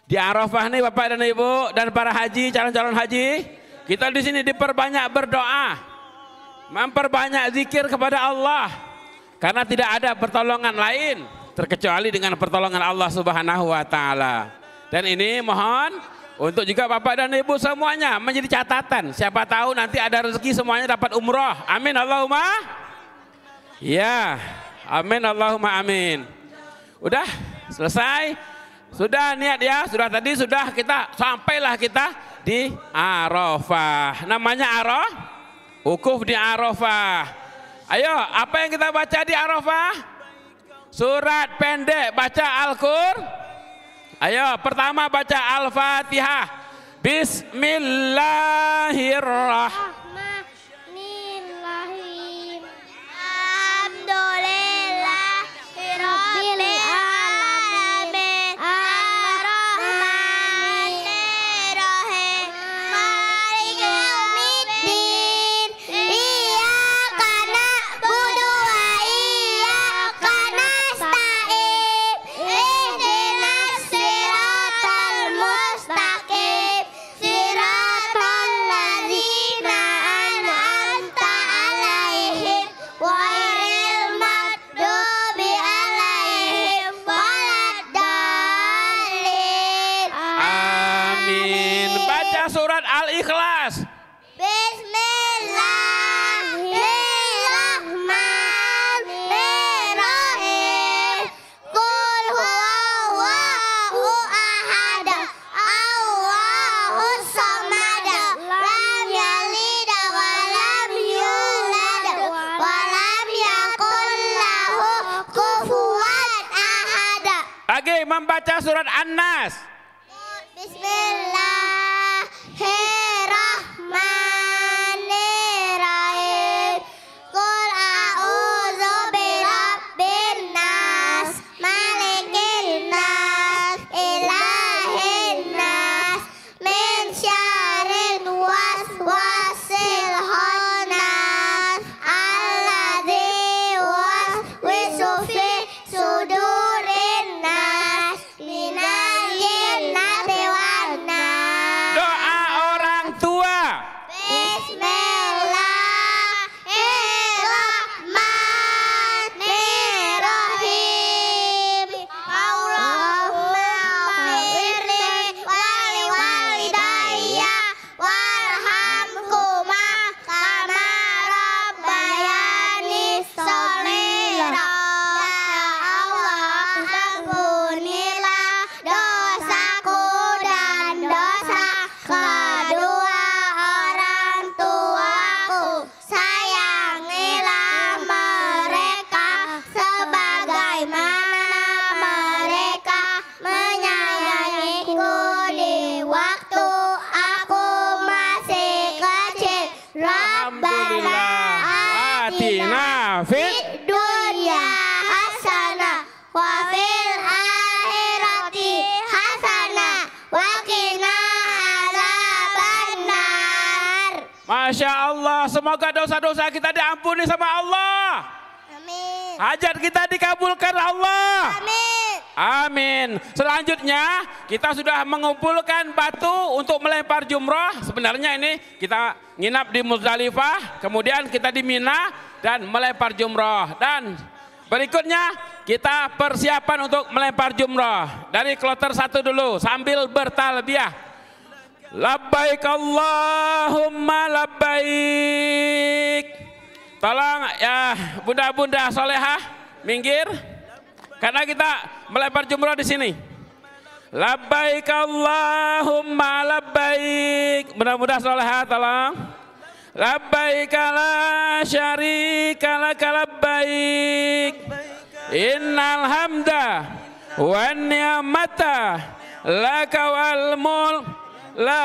Di Arafah nih Bapak dan Ibu dan para haji, calon-calon haji, kita di sini diperbanyak berdoa, memperbanyak zikir kepada Allah, karena tidak ada pertolongan lain terkecuali dengan pertolongan Allah Subhanahu wa taala. Dan ini mohon untuk juga Bapak dan Ibu semuanya menjadi catatan. Siapa tahu nanti ada rezeki semuanya dapat umroh. Amin Allahumma. Ya, amin Allahumma amin. Udah selesai. Sudah niat ya, sudah tadi sudah kita sampailah kita di Arafah. Namanya wukuf di Arafah. Ayo, apa yang kita baca di Arafah? Surat pendek, baca Al-Qur'an. Ayo, pertama baca Al-Fatihah. Bismillahirrahmanirrahim. Surat Al-Ikhlas. Bismillahirrahmanirrahim. Qul huwallahu ahad, Allahus samad, lam yalid wa lam yulad wa lam yakul lahu kufuwan ahad. Lagi membaca surat An-Nas. Bismillahirrahmanirrahim. Qul a'udzu birabbin nas, malikin nas, ilahin nas, min syarril waswasil khannas, alladzi waswisu fi sudurin nas, minal jinnati wan nas. Doa orang tua. Bismillahirrahmanirrahim. Allahumma ighfirli wali walidayya warhamhuma kama rabbayani shaghira. Ya Allah, ampunilah dosaku dan dosa kedua orang tuaku. Sayangilah mereka sebagaimana mereka menyayangiku di waktu aku masih kecil. Rabbana Atina fid dunya hasanah wa fil akhirati hasanah wa qina adzabannar. Masya Allah, semoga dosa-dosa kita diampuni sama Allah. Amin. Hajat kita dikabulkan Allah. Amin. Amin. Selanjutnya kita sudah mengumpulkan batu untuk melempar jumroh. Sebenarnya ini kita nginap di Muzdalifah, kemudian kita di Mina dan melempar jumroh. Dan berikutnya kita persiapan untuk melempar jumroh. Dari kloter 1 dulu sambil bertalbiyah. Labbaik Allahumma labbaik, Tolong ya bunda-bunda solehah minggir karena kita melempar jumroh di sini. Labbaik Allahumma labbaik. Bunda-bunda solehah tolong. Labbaik la syarika laka labbaik. Innal hamda wan ni'mata laka wal mulk la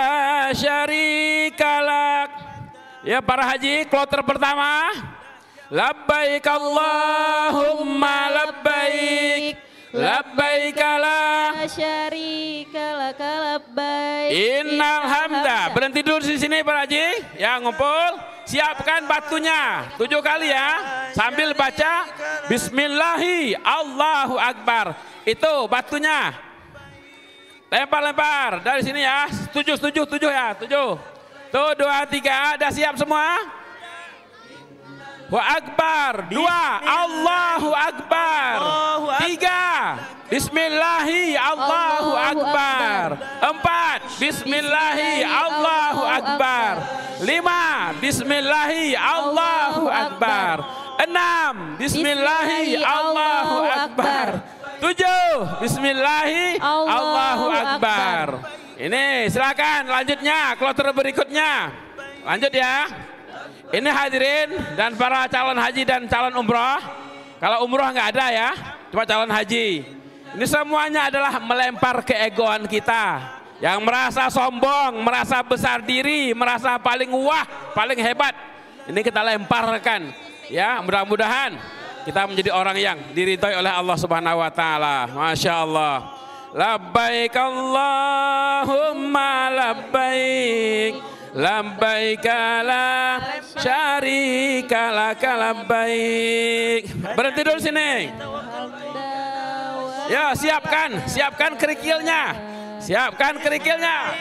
syarika lak. Ya para haji, kloter pertama. Labbaik Allahumma labbaik. Labbaik la syarika laka labbaik. Innal hamda. Berhenti dulu di sini para haji. Ya ngumpul. Siapkan batunya 7 kali ya. Sambil baca Bismillahi Allahu Akbar. Itu batunya. Lempar-lempar dari sini ya. 7 ya. 7. Tuh 2, 3, ada siap semua? Wa Akbar. 2, Allahu Akbar. 3, Bismillahi Allahu Akbar. 4, Bismillahi Allahu Akbar. 5, Bismillahi Allahu Akbar. 6, Bismillahi Allahu Akbar. 7, Bismillahi Allahu Akbar. Ini silakan lanjutnya, kloter berikutnya. Lanjut ya. Ini hadirin dan para calon haji dan calon umroh. Kalau umroh nggak ada ya, cuma calon haji. Ini semuanya adalah melempar keegoan kita. Yang merasa sombong, merasa besar diri, merasa paling wah, paling hebat. Ini kita lemparkan. Ya, mudah-mudahan kita menjadi orang yang diridhoi oleh Allah Subhanahu wa taala. Masya Allah. Labbaik Allahumma labbaik. Labbaik la syarika laka labbaik. Berhenti dulu sini. Ya, siapkan kerikilnya. Siapkan kerikilnya.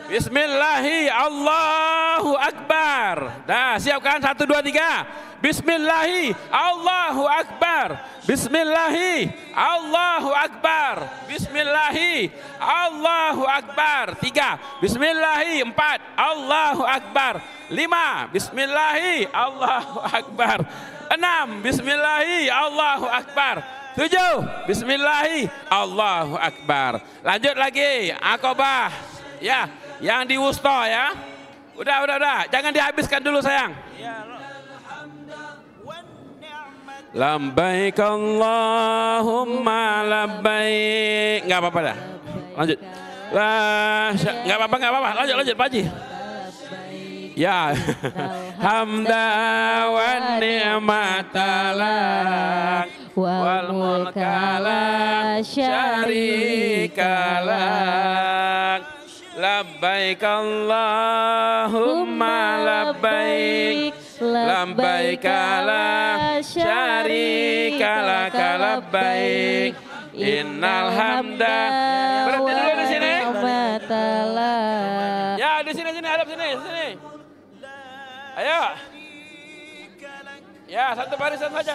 Bismillahi Allahu Akbar. Dah, siapkan 1, 2, 3. Bismillahi Allahu Akbar. Bismillahi Allahu Akbar. Bismillahi Allahu Akbar. 3. Bismillahi. 4. Allahu Akbar. 5. Bismillahi Allahu Akbar. 6. Bismillahi Allahu Akbar. 7. Bismillahi Allahu Akbar. Lanjut lagi. Akobah. Ya, yang di wusto ya. Udah. Jangan dihabiskan dulu sayang. Labbaik Allahumma labbaik. Enggak apa-apa dah. Lanjut. Enggak apa-apa. Lanjut Pak Haji. Ya. Hamda wan ni'mata lak wal mulka la syarika lak. Labbaik Allahumma labbaik. Labbaik la syarika laka labbaik. Innal hamda. Berhenti dulu di sini. Ya, di sini hadap sini. Ayo. Ya, satu barisan saja.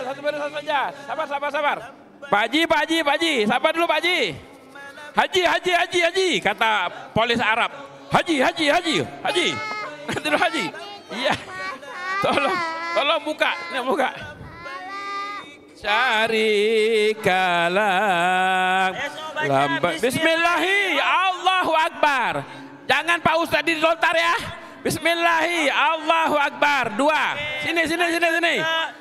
Sabar. Pak Haji. Sabar dulu Pak Haji. Haji, kata polis Arab. Haji. Nanti dulu Haji. Iya. Tolong buka. Ini buka. Syarikalak. Bismillahi Allahu Akbar. Jangan Pak Ustadz dilontar ya. Bismillahi Allahu Akbar. 2. Sini.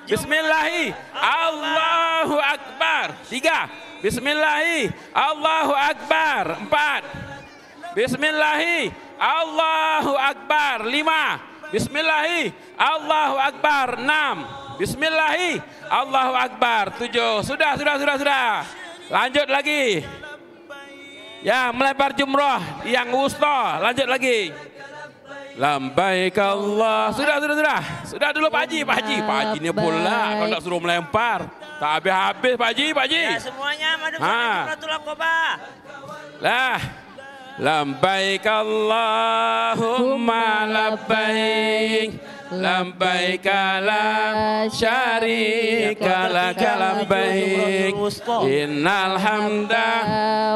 Bismillahi Allahu Akbar. 3. Bismillahi Allahu Akbar. 4. Bismillahi Allahu Akbar. 5. Bismillahi Allahu Akbar. 6. Bismillahi Allahu Akbar. 7. Sudah. Lanjut lagi. Ya, melempar jumroh yang wusto. Lanjut lagi. Labbaik Allah. Sudah. Sudah dulu Pak Haji. Pak Haji ini pula kalau tidak suruh melempar. Tak habis Pak Haji. Ya, semuanya madu Jumratul Aqabah. Lah. Labbaik Allahumma labbaik. Labbaik la syarika laka labbaik. Innal hamda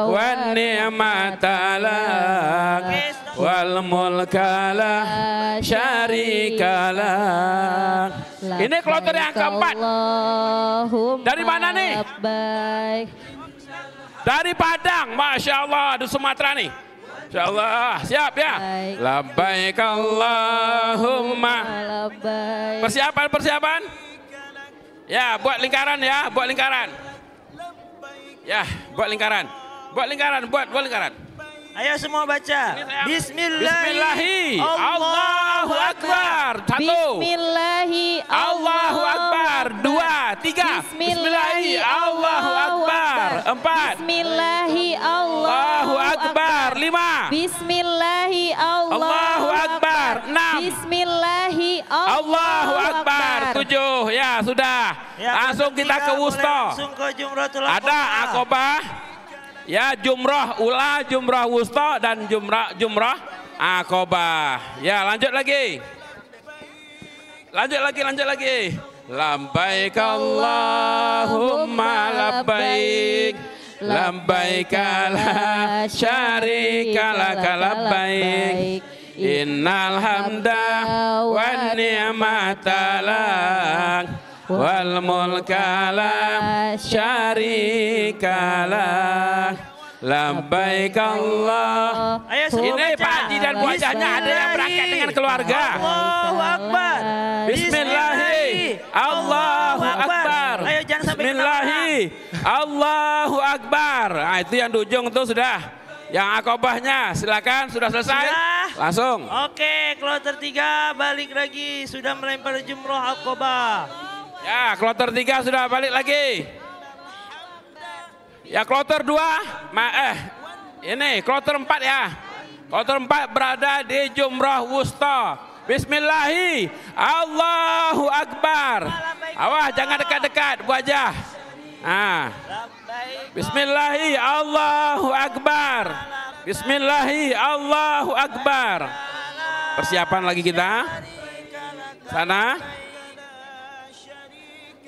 wan ni'mata lak wal mulka la syarika lak. Ini kloter yang keempat. Dari mana nih? Dari Padang, Masya Allah, di Sumatera nih. Insya Allah, siap ya? Labbaik Allahumma. Persiapan. Ya, buat lingkaran ya, buat lingkaran. Ya, buat lingkaran. Buat lingkaran. Ayo semua baca. Bismillahi. Allahu Akbar. 1. Bismillahi. Allahu Akbar. 2, 3. Bismillahi. Allahu Akbar. 4. Bismillahi. Allahu Akbar. 5. Bismillahi. Allahu Akbar. 6. Bismillahi. Allahu Akbar. 7. Ya, sudah. Langsung kita ke wusta. Langsung ke Jumratul Aqobah. Ada Aqobah. Ya, jumrah ula, jumrah wusta, dan jumrah Aqobah. Ya, lanjut lagi. Labbaik Allahumma labbaik. Labbaik la syarika lak labbaik. Innal hamda wan ni'mata lak. Wal mulka la syarika lak. Labbaik Allah. Ini Pak Haji dan Bu Hajahnya ada yang berangkat dengan keluarga. Allahu Akbar. Bismillahi. Allahu Akbar. Ayo jangan sampai Bismillahi. Allahu Akbar. Nah, itu yang di ujung itu sudah. Yang Aqobahnya silakan, sudah selesai. Langsung. Oke, kloter 3 balik lagi, sudah melempar jumrah Aqobah. Ya, kloter 3 sudah balik lagi. Ya, kloter 2, ini kloter 4 ya. Kloter 4 berada di jumrah wusta. Bismillahi, Allahu Akbar. Awas, jangan dekat-dekat, Bu Hajah. Bismillahi, Allahu Akbar. Bismillahi, Allahu Akbar. Persiapan lagi kita. Sana.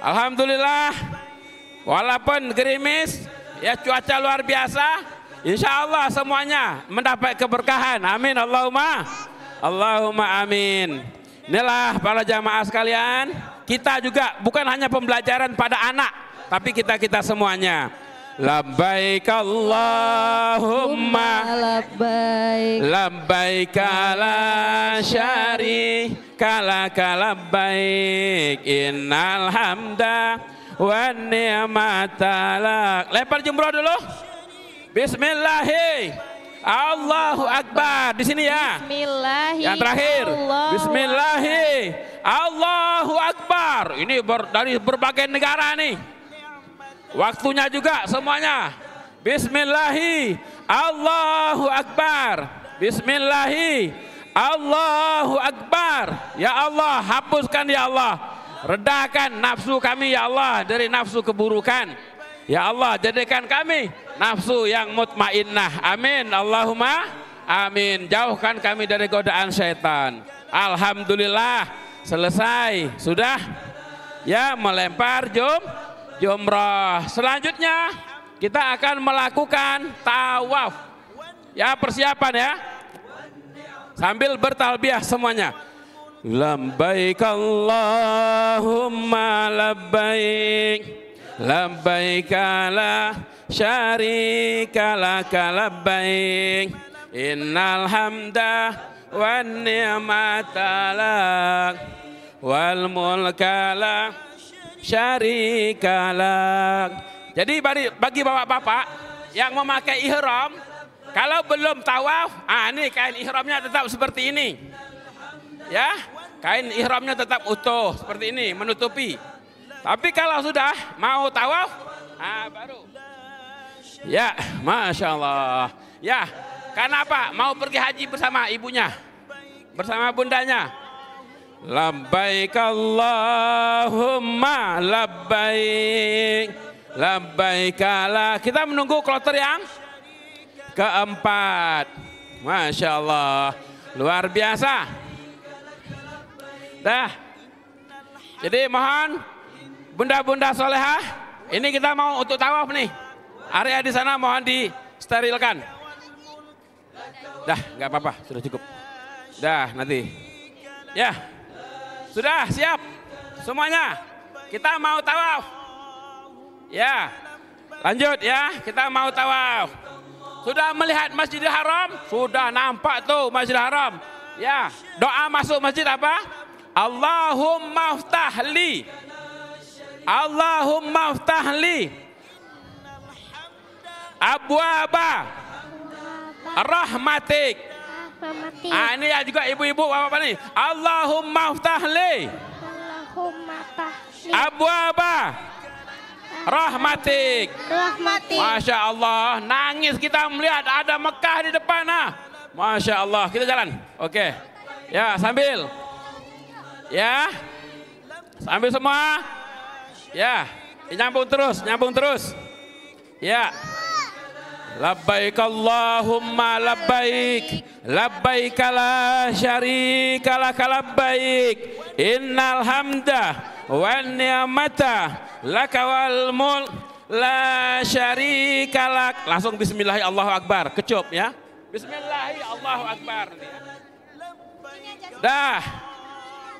Alhamdulillah, walaupun gerimis, ya cuaca luar biasa, insya Allah semuanya mendapat keberkahan. Amin, Allahumma amin. Inilah para jamaah sekalian, kita juga bukan hanya pembelajaran pada anak, tapi kita semuanya. Labbaik Allahumma labbaik. Labbaik la syarika lak labbaik. Innal hamda wan ni'mata lak. Lempar jumroh dulu. Bismillahi. Allahu Akbar. Di sini ya. Bismillahi. Yang terakhir. Bismillahi. Allahu Akbar. Ini dari berbagai negara nih. Waktunya juga semuanya. Bismillahi. Allahu Akbar. Bismillahi. Allahu Akbar. Ya Allah, hapuskan ya Allah. Redakan nafsu kami ya Allah dari nafsu keburukan. Ya Allah, jadikan kami nafsu yang mutmainnah. Amin. Allahumma amin. Jauhkan kami dari godaan syaitan. Alhamdulillah selesai. Sudah ya melempar jumrah. Selanjutnya kita akan melakukan tawaf. Ya, persiapan ya. Sambil bertalbiyah semuanya. Labbaik Allahumma labbaik. Labbaik la syarika lak labbaik. Innal hamda wan ni'mata lak. Wal mulka la syarika lak. Jadi bagi bapak-bapak yang memakai ihram, kalau belum tawaf, ini kain ihramnya tetap seperti ini. Ya, kain ihramnya tetap utuh seperti ini, menutupi. Tapi kalau sudah mau tawaf, baru. Ya, Masya Allah. Ya, karena apa? Mau pergi haji bersama ibunya, bersama bundanya. Labbaik Allahumma labbaik. Labbaik la. Kita menunggu kloter yang keempat. Masya Allah, luar biasa. Dah. Jadi mohon bunda-bunda solehah, ini kita mau untuk tawaf nih. Area di sana mohon disterilkan. Dah, nggak apa-apa, sudah cukup. Dah, nanti. Ya, sudah siap semuanya. Kita mau tawaf. Ya, lanjut ya. Kita mau tawaf. Sudah melihat Masjidil Haram? Sudah nampak tuh Masjidil Haram. Ya, doa masuk masjid apa? Allahumma ftahli. Allahumma ftahli abwaba rahmatik. Ah, ini ya juga ibu-ibu bapak-bapak nih. Allahumma ftahli abwaba rahmatik. Masya Allah, nangis kita melihat ada Mekah di depan. Masya Allah, kita jalan. Oke, ya sambil. Ya, sambil semua. Ya, nyambung terus. Ya. Labbaik Allahumma labbaik, labbaik la syarika lak labbaik, innal hamda wan ni'mata laka wal mulk la syarika lak. Langsung bismillahi Allahu akbar, kecup ya. Bismillahi Allahu akbar. Dah.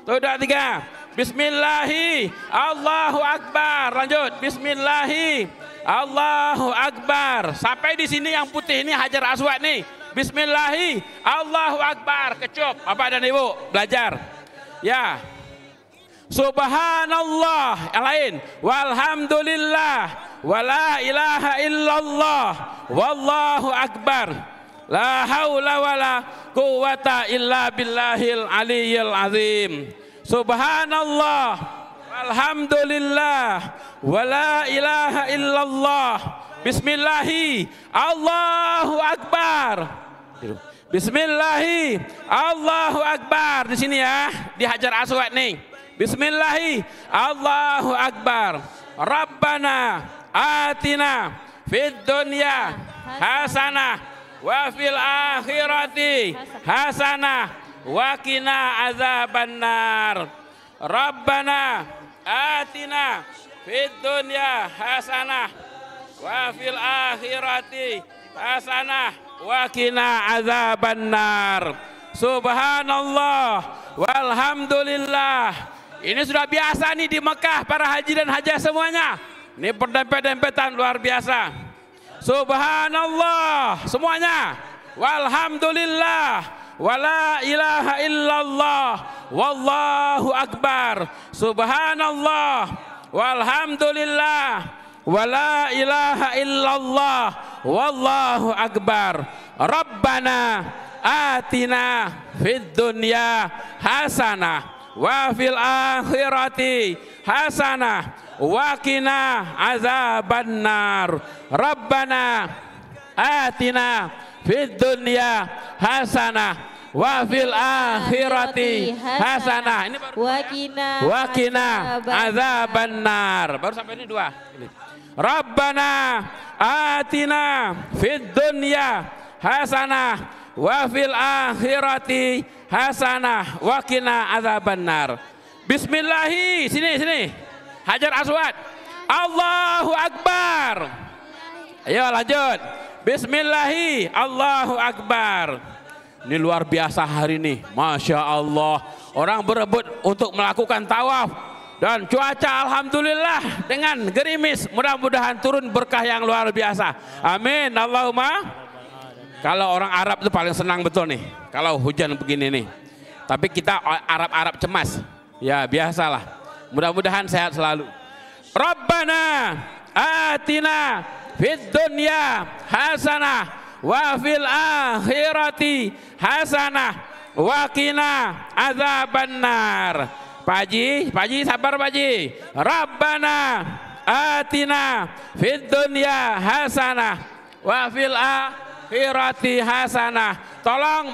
Tuh, udah 3. Bismillahi Allahu akbar. Lanjut. Bismillahi Allahu akbar. Sampai di sini yang putih ini Hajar Aswad nih. Bismillahi Allahu akbar. Kecup. Bapak dan Ibu belajar. Ya. Subhanallah. Yang lain. Walhamdulillah. Wala ilaha illallah. Wallahu akbar. La haula wala quwata illa billahil aliyyil azim. Subhanallah walhamdulillah wala ilaha illallah. Bismillahi Allahu akbar. Bismillahi Allahu akbar. Di sini ya, di Hajar Aswad nih. Bismillahi Allahu akbar. Rabbana atina fid dunya hasanah wa fil akhirati hasanah wa qina azabannar. Rabbana atina fid dunya hasanah wa fil akhirati hasanah wa qina azabannar. Subhanallah walhamdulillah. Ini sudah biasa nih di Mekah para haji dan hajah semuanya. Ini berdempet-dempetan luar biasa. Subhanallah semuanya. Walhamdulillah. Wala ilaha illallah. Wallahu akbar. Subhanallah. Walhamdulillah. Wala ilaha illallah. Wallahu akbar. Rabbana atina fid dunya hasanah wa fil akhirati hasanah wa qina azabannar. Rabbana atina fid dunya hasanah wa fil akhirati hasanah. Ini baru wa qina azabannar. Baru sampai ini 2. Rabbana atina fid dunya hasanah wa fil akhirati hasanah wa qina azabannar. Bismillahi, sini. Hajar Aswad. Allahu akbar. Ayo lanjut. Bismillahi Allahu akbar. Ini luar biasa hari ini. Masya Allah. Orang berebut untuk melakukan tawaf. Dan cuaca alhamdulillah dengan gerimis. Mudah-mudahan turun berkah yang luar biasa. Amin. Allahumma. Kalau orang Arab itu paling senang betul nih. Kalau hujan begini nih. Tapi kita Arab-Arab cemas. Ya biasalah. Mudah-mudahan sehat selalu. Rabbana atina fid dunya hasanah wa fil akhirati hasanah wa qina azabannar. Pak Haji sabar Pak Haji. Rabbana atina fid dunya hasanah wa fil akhirati hasanah. Tolong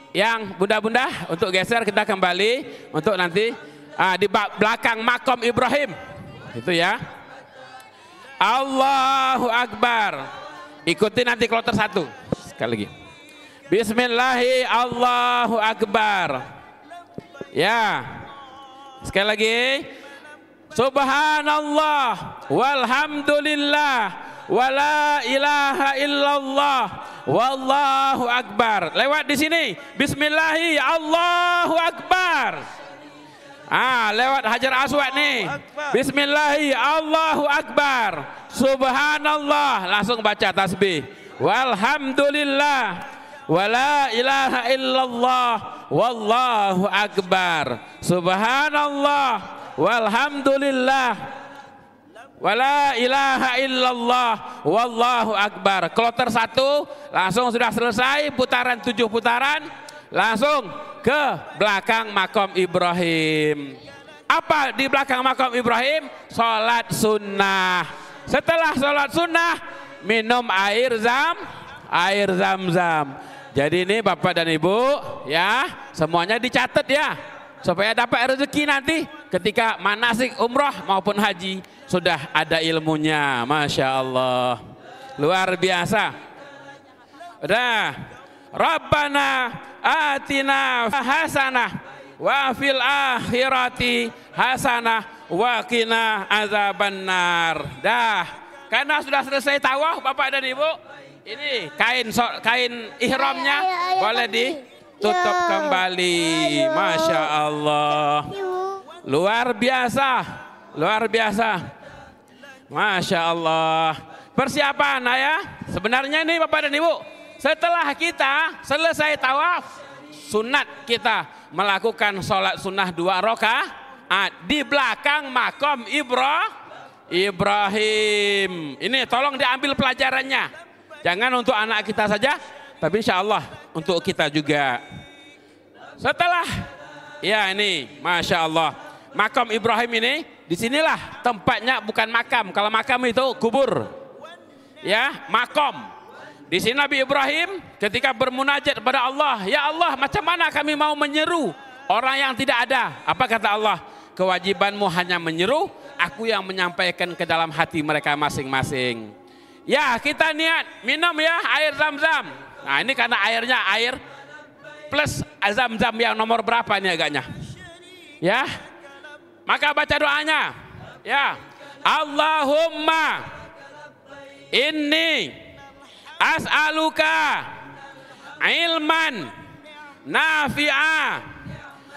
yang bunda-bunda untuk geser, kita kembali untuk nanti di belakang makom Ibrahim itu ya. Allahu akbar. Ikuti nanti kloter 1 sekali lagi. Bismillahi Allahu akbar. Ya. Sekali lagi. Subhanallah walhamdulillah wala ilaha illallah wallahu akbar. Lewat di sini, bismillahi, Allahu akbar. Lewat Hajar Aswad nih, bismillahi, Allahu akbar, subhanallah, langsung baca tasbih, walhamdulillah, wala ilaha illallah, wallahu akbar, subhanallah, walhamdulillah, wala ilaha illallah, wallahu akbar. Kloter 1 langsung sudah selesai, putaran 7 putaran, langsung ke belakang makam Ibrahim. Apa di belakang makam Ibrahim? Sholat sunnah. Setelah sholat sunnah, minum air zam-zam. Jadi ini Bapak dan Ibu ya, semuanya dicatat ya, supaya dapat rezeki nanti ketika manasik umroh maupun haji sudah ada ilmunya. Masya Allah, luar biasa. Udah, Rabbana atina hasanah wa fil akhirati hasanah wa qina azabannar. Dah, karena sudah selesai tawaf Bapak dan Ibu, ini kain ihramnya boleh ditutup kembali. Masya Allah, luar biasa, luar biasa. Masya Allah. Persiapan ya, sebenarnya ini Bapak dan Ibu, setelah kita selesai tawaf, sunat kita melakukan sholat sunnah 2 rakaat di belakang makam Ibrahim. Ini tolong diambil pelajarannya. Jangan untuk anak kita saja, tapi insya Allah untuk kita juga. Setelah, ya ini, Masya Allah, makam Ibrahim ini, disinilah tempatnya, bukan makam. Kalau makam itu kubur. Ya, makom. Di sini Nabi Ibrahim ketika bermunajat kepada Allah, ya Allah, macam mana kami mau menyeru orang yang tidak ada? Apa kata Allah? Kewajibanmu hanya menyeru, aku yang menyampaikan ke dalam hati mereka masing-masing. Ya, kita niat minum ya air zam-zam. Nah ini karena airnya air plus zam-zam yang nomor berapa nih agaknya? Ya, maka baca doanya. Ya, Allahumma inni as'aluka ilman nafi'a.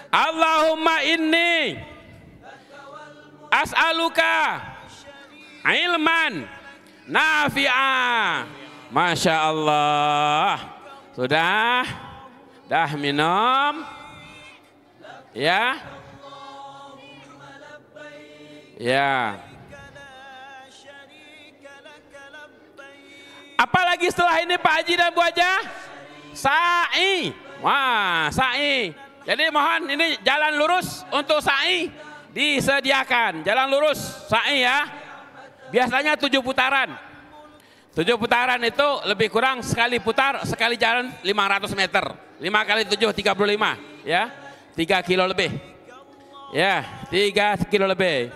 Allahumma inni as'aluka ilman nafi'a. Masya Allah. Sudah? Dah minum? Ya? Ya. Apalagi setelah ini Pak Haji dan Bu Haja? Sa'i. Wah, sa'i. Jadi mohon ini jalan lurus untuk sa'i disediakan. Jalan lurus sa'i ya. Biasanya 7 putaran. 7 putaran itu lebih kurang sekali putar, sekali jalan 500 meter. 5 kali 7, 35 ya. 3 kilo lebih. Ya, 3 kilo lebih.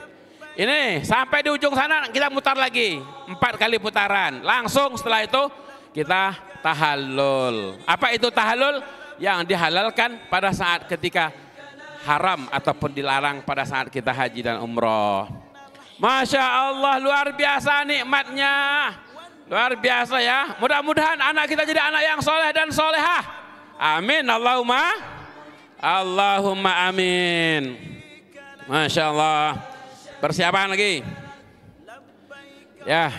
Ini sampai di ujung sana kita mutar lagi 4 kali putaran. Langsung setelah itu kita tahallul. Apa itu tahallul? Yang dihalalkan pada saat ketika haram ataupun dilarang pada saat kita haji dan umroh. Masya Allah, luar biasa nikmatnya. Luar biasa ya. Mudah-mudahan anak kita jadi anak yang soleh dan solehah. Amin. Allahumma amin. Masya Allah. Persiapan lagi. Ya.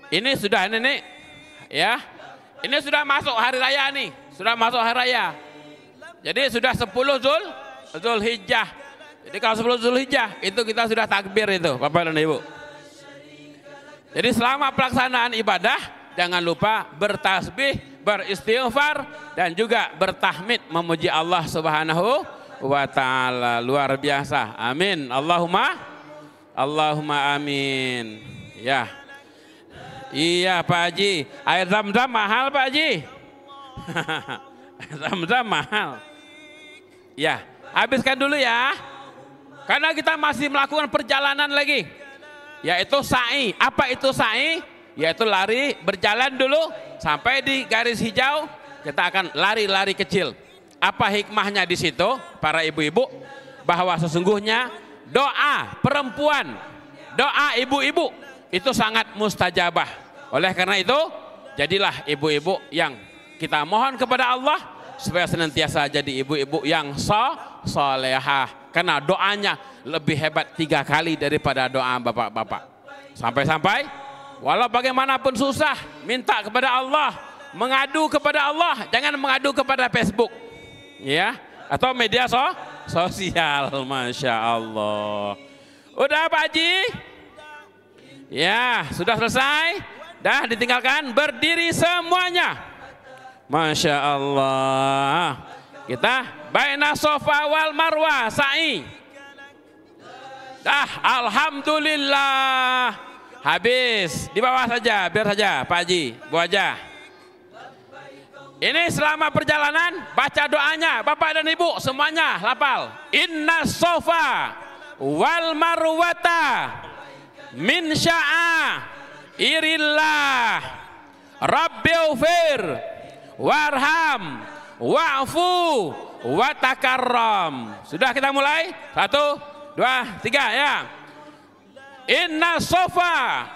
Ini sudah ini ya. Ini sudah masuk hari raya nih. Sudah masuk hari raya. Jadi sudah 10 Zulhijjah. Jadi kalau 10 Zulhijjah itu kita sudah takbir itu, Bapak dan Ibu. Jadi selama pelaksanaan ibadah jangan lupa bertasbih, beristighfar dan juga bertahmid memuji Allah Subhanahu wa ta'ala. Luar biasa. Amin. Allahumma amin. Ya. Iya Pak Haji, air zam-zam mahal Pak Haji. Zam-zam mahal. Ya, habiskan dulu ya. Karena kita masih melakukan perjalanan lagi. Yaitu sa'i. Apa itu sa'i? Yaitu lari, berjalan dulu sampai di garis hijau, kita akan lari-lari kecil. Apa hikmahnya di situ para ibu-ibu? Bahwa sesungguhnya doa perempuan, doa ibu-ibu itu sangat mustajabah. Oleh karena itu jadilah ibu-ibu yang kita mohon kepada Allah supaya senantiasa jadi ibu-ibu yang solehah. Karena doanya lebih hebat 3 kali daripada doa bapak-bapak. Sampai-sampai walau bagaimanapun susah, minta kepada Allah, mengadu kepada Allah, jangan mengadu kepada Facebook, ya, atau media sosial. Masya Allah. Udah Pak Haji? Ya, sudah selesai. Dah ditinggalkan, berdiri semuanya. Masya Allah. Kita baina Safa wal Marwah sa'i. Dah, alhamdulillah. Habis, di bawah saja, biar saja Pak Haji, Bu aja. Ini selama perjalanan baca doanya Bapak dan Ibu semuanya hafal. Inna Safa wal Marwata min sya'airillah Rabbighfir warham wa'fu wa takarram. Sudah kita mulai? 1, 2, 3 ya. Inna Safa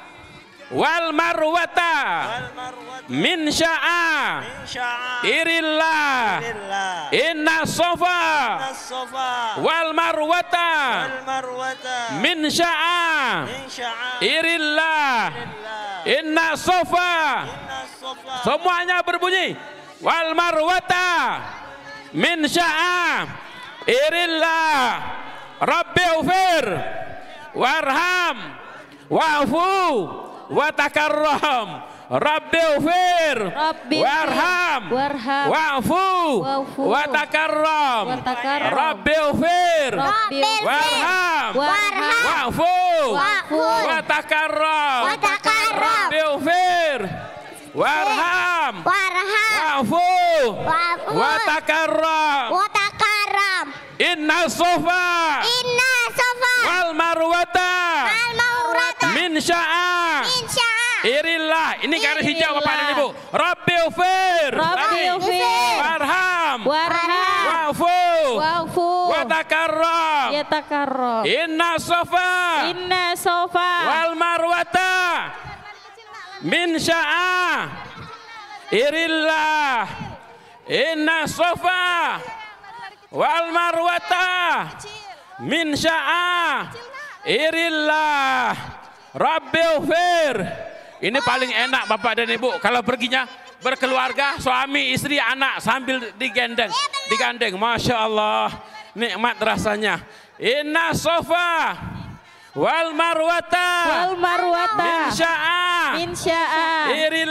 wal Marwata min sya'airillah. Inna Safa wal Marwata min sya'airillah. Inna Safa. Semuanya berbunyi. Wal Marwata min sya'airillah. Rabbighfir warham wa'fu wa takarram. Rabbighfir warham wa'fu wa takarram. Rabbighfir warham wa'fu wa takarram. Rabbighfir warham wa'fu wa takarram. Inna Safa wal Marwata min sya'airillah. Ini garis hijau Bapak dan Ibu. Rabbighfir warham wa'fu wa takarram. Inna Safa wal Marwata min sya'airillah. Inna Safa wal Marwata min sya'airillah. Rabbighfir. Ini paling enak Bapak dan Ibu kalau perginya berkeluarga, suami, istri, anak sambil digandeng. Masya Allah, nikmat rasanya. Inna Safa wal Marwata min sya'airillah.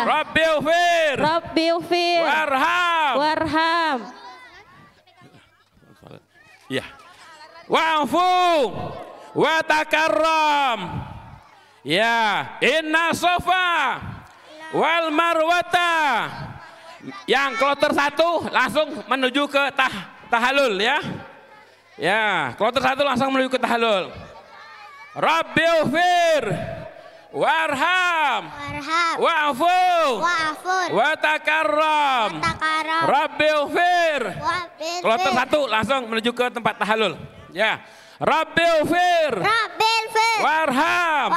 Rabbighfir warham. Ya. Wa'fu wa takarram. Ya, inna Safa wal Marwata. Yang kloter 1 langsung menuju ke tahallul ya. Ya, kloter 1 langsung menuju ke tahallul. Rabbighfir warham wa'fu wa takarram. Rabbighfir. Kloter 1 langsung menuju ke tempat tahallul. Ya. Rabbighfir warham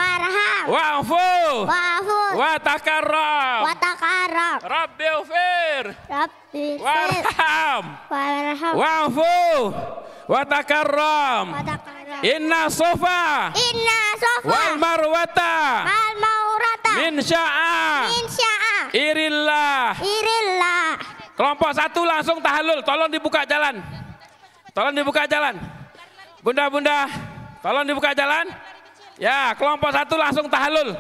wa'fu wa takarram. Rabbighfir warham wa'fu wa takarram. Inna Safa wal Marwata min sya'airillah. Kelompok 1 langsung tahallul. Tolong dibuka jalan. Bunda-bunda, tolong dibuka jalan. Ya, kelompok 1 langsung tahallul.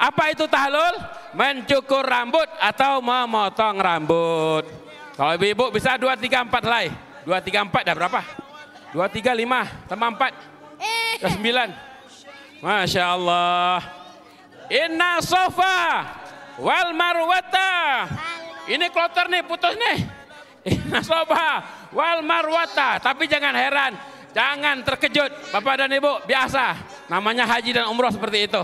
Apa itu tahallul? Mencukur rambut atau memotong rambut. Kalau ibu-ibu bisa 2, 3, 4 helai. 2, 3, 4 dah berapa? 2, 3, 5 tambah 4 ke 9. Masya Allah. Inna Safa wal Marwata. Ini kloter nih, putus nih. Inna Safa wal Marwata. Tapi jangan heran, jangan terkejut Bapak dan Ibu, biasa. Namanya haji dan umroh seperti itu.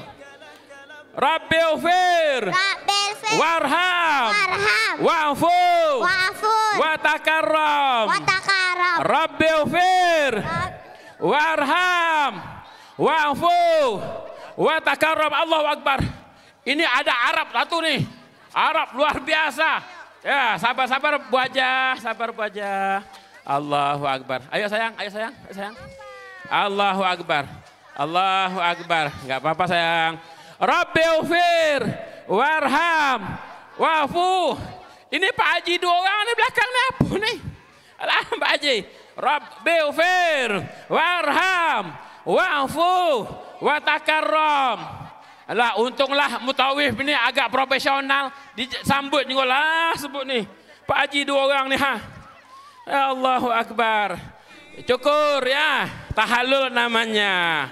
Rabbighfir warham wa'fu wa takarram. Rabbighfir warham wa'fu wa takarram. Allahu Akbar. Ini ada Arab satu nih. Arab luar biasa. Ya, sabar-sabar Bu Haja, sabar Bu Haja. Allahu Akbar. Ayo sayang, ayo sayang, ayo sayang. Allahu Akbar. Allahu Akbar. Enggak apa-apa sayang. Rabbighfir warham wa'fu. Ini Pak Haji dua orang nih belakangnya apa nih? Alah Pak Haji. Rabbighfir warham wa'fu wa takarram. Alah untunglah mutawif ini agak profesional, disambut nih lah sebut nih. Pak Haji dua orang nih ha. Ya Allahu Akbar. Syukur ya, tahallul namanya.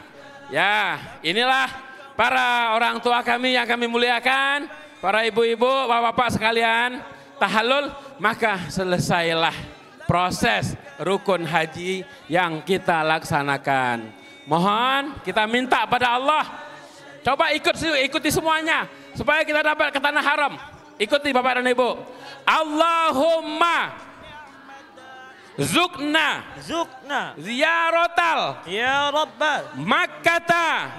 Ya, inilah para orang tua kami yang kami muliakan, para ibu-ibu, bapak-bapak sekalian, tahallul, maka selesailah proses rukun haji yang kita laksanakan. Mohon kita minta pada Allah, coba ikuti semuanya supaya kita dapat ke tanah haram. Ikuti Bapak dan Ibu. Allahumma Zukna ziyaratal ya Rabbal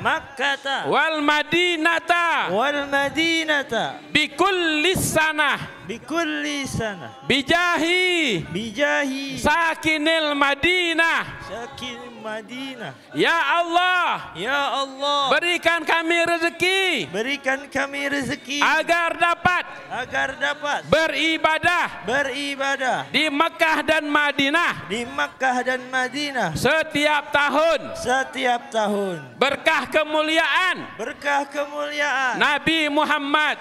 Makkata wal Madinata bikulli sanah bijahi sakinil Madinah ya Allah berikan kami rezeki agar dapat beribadah di Mekah dan Madinah setiap tahun berkah kemuliaan Nabi Muhammad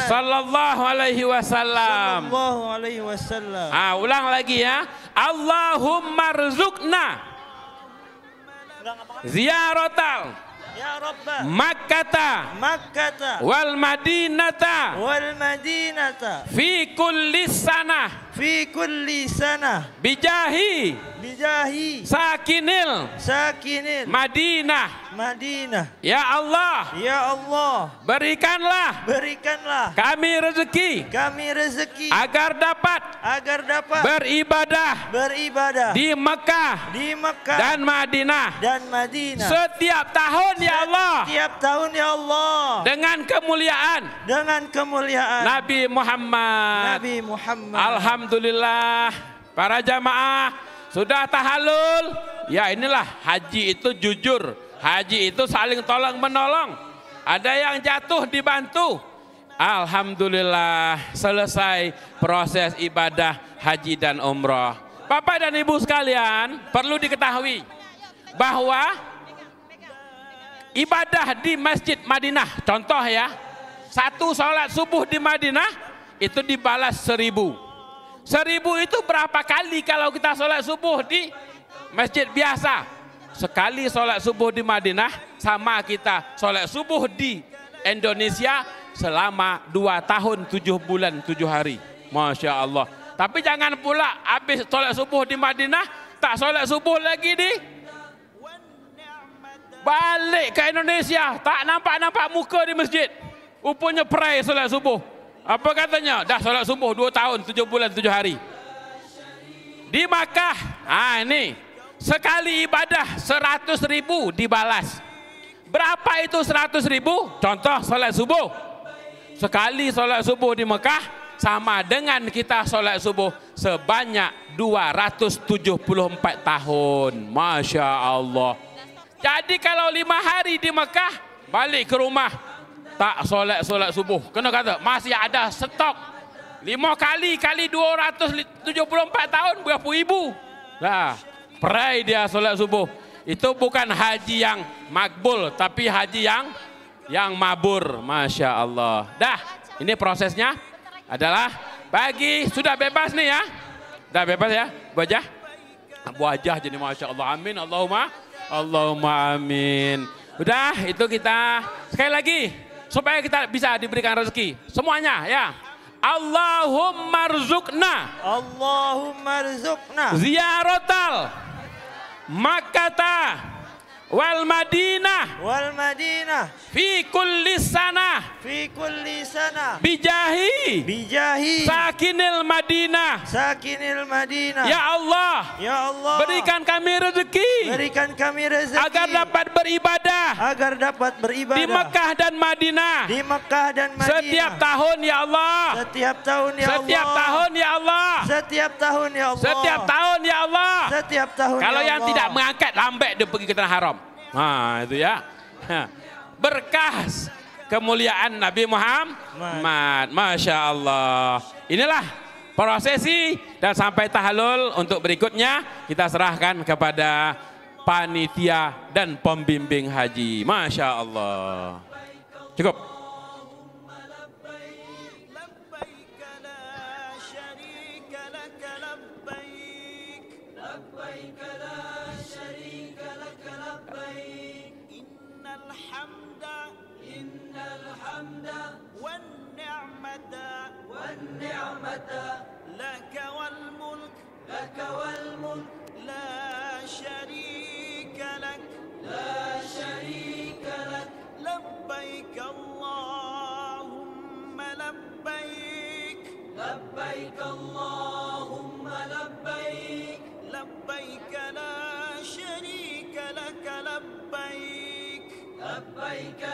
sallallahu alaihi wasallam. Ulang lagi ya. Allahumma rzuqna ziyaratal Makkata wal Madinata fi kulli sanah bijahi sakinil Madinah. Ya Allah berikanlah kami rezeki agar dapat beribadah di Mekah dan Madinah setiap tahun ya Allah dengan kemuliaan Nabi Muhammad. Alhamdulillah para jamaah sudah tahallul. Ya inilah haji itu jujur, haji itu saling tolong menolong, ada yang jatuh dibantu. Alhamdulillah selesai proses ibadah haji dan umroh. Bapak dan Ibu sekalian, perlu diketahui bahwa ibadah di Masjid Madinah, contoh ya, satu sholat subuh di Madinah itu dibalas 1000. 1000 itu berapa kali kalau kita sholat subuh di masjid biasa? Sekali sholat subuh di Madinah sama kita sholat subuh di Indonesia selama 2 tahun 7 bulan 7 hari. Masya Allah. Tapi jangan pula habis sholat subuh di Madinah tak sholat subuh lagi di balik ke Indonesia, tak nampak muka di masjid. Rupanya perai sholat subuh. Apa katanya? Dah sholat subuh 2 tahun 7 bulan 7 hari. Di Makkah, ini sekali ibadah 100.000 dibalas. Berapa itu 100.000? Contoh sholat subuh. Sekali sholat subuh di Mekah sama dengan kita sholat subuh sebanyak 274 tahun. Masya Allah. Jadi kalau 5 hari di Mekah balik ke rumah tak solat subuh, kena kata masih ada stok 5 kali 274 tahun berapa ribu lah, perai dia solat subuh. Itu bukan haji yang makbul tapi haji yang mabur. Masya Allah. Dah ini prosesnya adalah bagi sudah bebas nih ya, udah bebas ya Bu Hajah jadi Masya Allah. Amin Allahumma amin. Udah itu kita sekali lagi supaya kita bisa diberikan rezeki semuanya ya. Allahumma rzuqna ziyaratal Makkata wal Madinah fi kulli sanah bijahi sakinil Madinah. Ya Allah berikan kami rezeki agar dapat beribadah agar dapat beribadah di Mekah dan Madinah. Di Mekah dan Madinah. Setiap tahun ya Allah. Setiap tahun ya Allah. Setiap tahun ya Allah. Setiap tahun ya Allah. Setiap tahun ya Allah. Setiap tahun Kalau ya yang Allah. tidak mengangkat lambat dia pergi ke tanah haram. Nah, itu ya. Berkah kemuliaan Nabi Muhammad. Masya Allah. Inilah prosesi dan sampai tahallul untuk berikutnya kita serahkan kepada panitia dan pembimbing haji. Masya Allah. Cukup. لك والملك لا شريك لك لبيك اللهم لبيك لبيك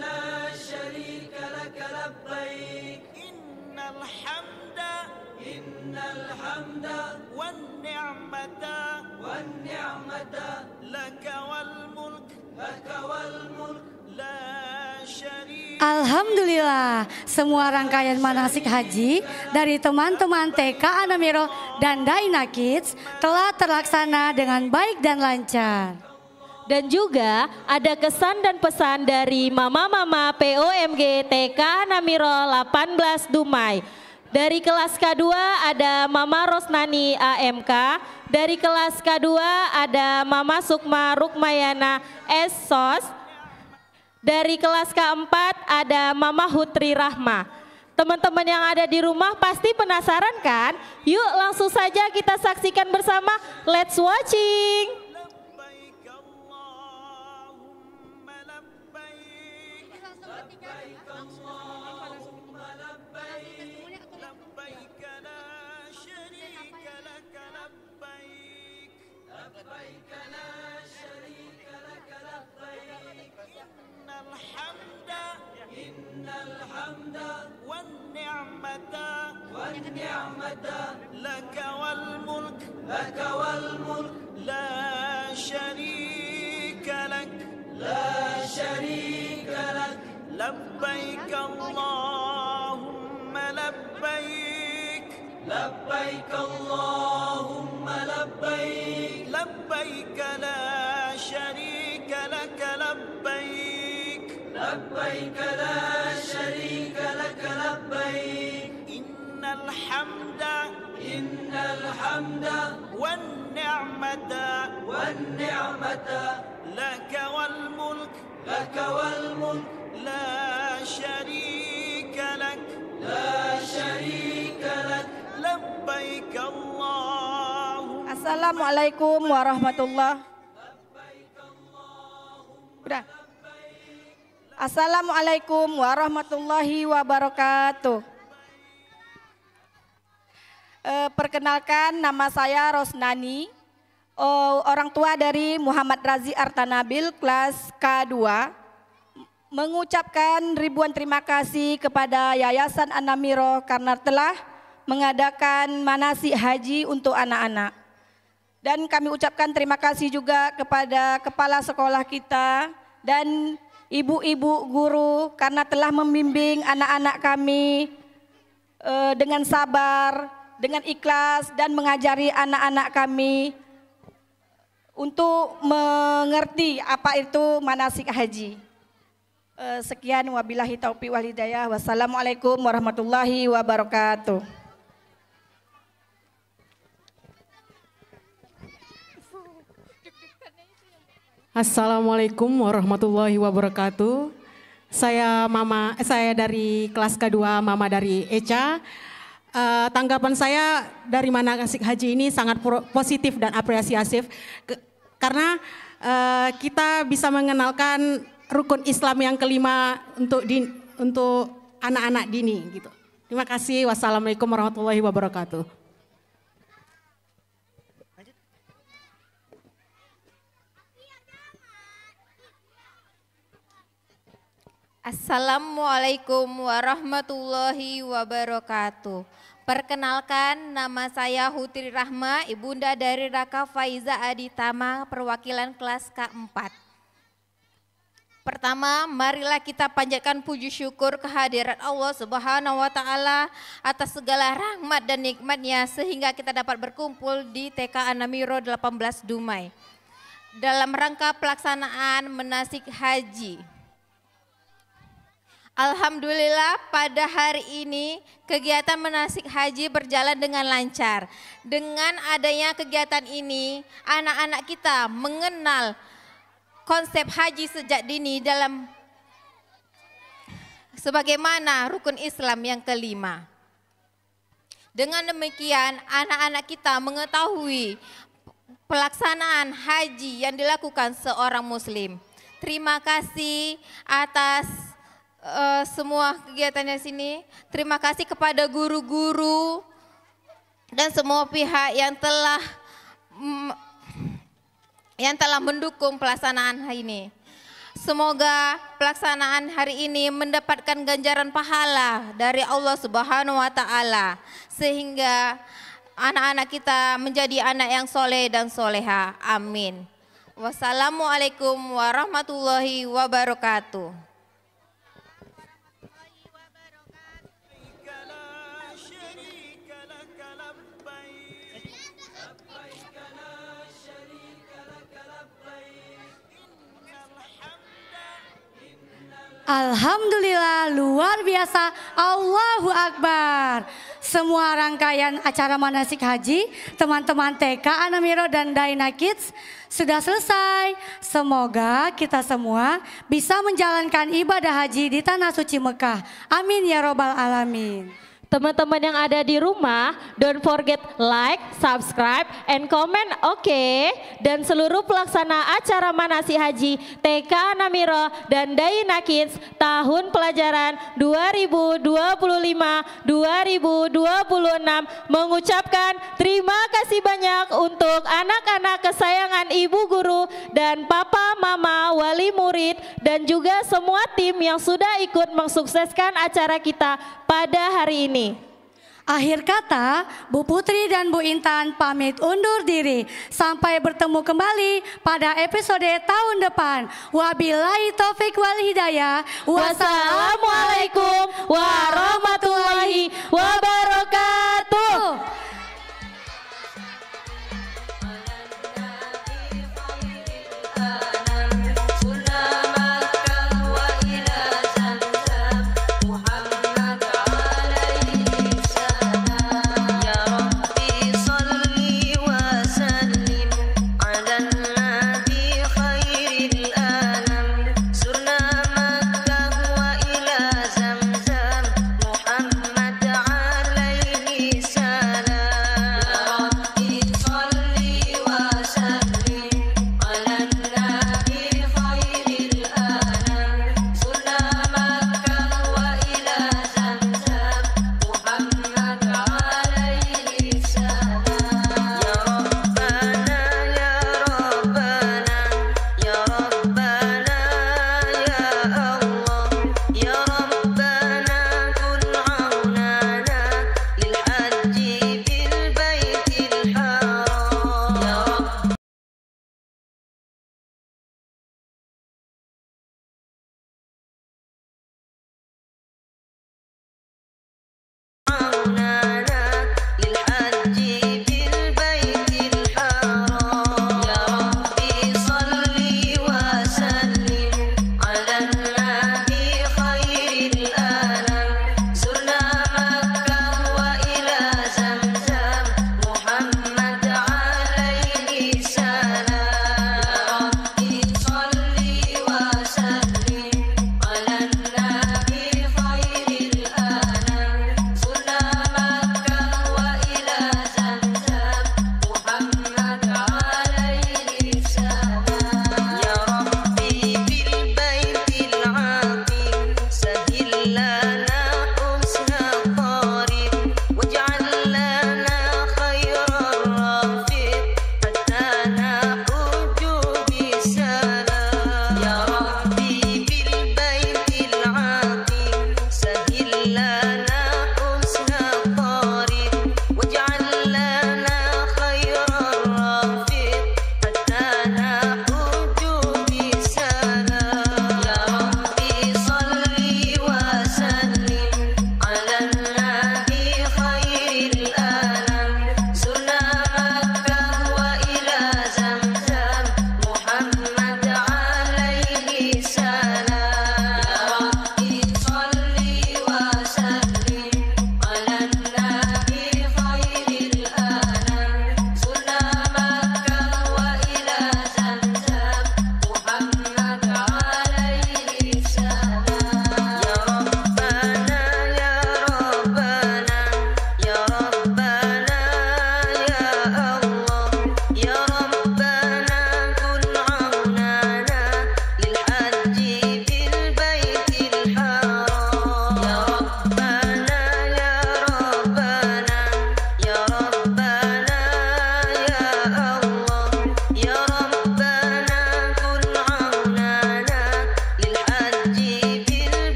لا شريك لك لبيك إن الحمد والنعمة لك والملك لا شريك. Alhamdulillah, semua rangkaian manasik haji dari teman-teman TK Anamiro dan Daina Kids telah terlaksana dengan baik dan lancar. Dan juga ada kesan dan pesan dari mama-mama POMG TK Anamiro 18 Dumai. Dari kelas K2 ada Mama Rosnani AMK, dari kelas K2 ada Mama Sukma Rukmayana SSOS, dari kelas K4 ada Mama Hutri Rahma. Teman-teman yang ada di rumah pasti penasaran kan? Yuk langsung saja kita saksikan bersama. Let's watching. والنعمة لك والملك لا شريك لك لبيك اللهم لبيك لبيك لا شريك لك لبيك إن الحمد والنعمة لك والملك لا شريك لك لبيك اللهم. Assalamualaikum warahmatullahi. Udah. Assalamualaikum warahmatullahi wabarakatuh. Perkenalkan, nama saya Rosnani, orang tua dari Muhammad Razi Artanabil kelas K2. Mengucapkan ribuan terima kasih kepada Yayasan Anamiro karena telah mengadakan manasik haji untuk anak-anak. Dan kami ucapkan terima kasih juga kepada kepala sekolah kita dan ibu-ibu guru karena telah membimbing anak-anak kami dengan sabar, dengan ikhlas dan mengajari anak-anak kami untuk mengerti apa itu manasik haji. Sekian, wabillahi taufiq wal hidayah. Wassalamualaikum warahmatullahi wabarakatuh. Assalamualaikum warahmatullahi wabarakatuh. Saya dari kelas K2, Mama dari Eca. Tanggapan saya dari manasik haji ini sangat positif dan apresiatif karena kita bisa mengenalkan rukun Islam yang kelima untuk anak-anak dini gitu. Terima kasih. Wassalamualaikum warahmatullahi wabarakatuh. Assalamualaikum warahmatullahi wabarakatuh. Perkenalkan, nama saya Hutri Rahma, ibunda dari Raka Faiza Aditama, perwakilan kelas K4. Pertama, marilah kita panjatkan puji syukur kehadirat Allah Subhanahu wa Ta'ala atas segala rahmat dan nikmatnya sehingga kita dapat berkumpul di TK Anamiro 18 Dumai dalam rangka pelaksanaan manasik haji. Alhamdulillah pada hari ini kegiatan manasik haji berjalan dengan lancar. Dengan adanya kegiatan ini, anak-anak kita mengenal konsep haji sejak dini dalam sebagaimana rukun Islam yang kelima. Dengan demikian, anak-anak kita mengetahui pelaksanaan haji yang dilakukan seorang muslim. Terima kasih atas semua kegiatannya sini. Terima kasih kepada guru-guru dan semua pihak yang telah mendukung pelaksanaan hari ini. Semoga pelaksanaan hari ini mendapatkan ganjaran pahala dari Allah Subhanahu wa Ta'ala sehingga anak-anak kita menjadi anak yang soleh dan soleha. Amin. Wassalamualaikum warahmatullahi wabarakatuh. Alhamdulillah, luar biasa, Allahu Akbar. Semua rangkaian acara manasik haji teman-teman TK Anamiro dan Daina Kids sudah selesai. Semoga kita semua bisa menjalankan ibadah haji di Tanah Suci Mekah. Amin ya robbal alamin. Teman-teman yang ada di rumah, don't forget like, subscribe, and comment, oke? Dan seluruh pelaksana acara manasik haji TK Anamiro dan Daina Kids tahun pelajaran 2025-2026 mengucapkan terima kasih banyak untuk anak-anak kesayangan ibu guru dan papa, mama, wali murid, dan juga semua tim yang sudah ikut mensukseskan acara kita pada hari ini. Akhir kata, Bu Putri dan Bu Intan pamit undur diri. Sampai bertemu kembali pada episode tahun depan. Wabillahi taufik wal hidayah. Wassalamualaikum warahmatullahi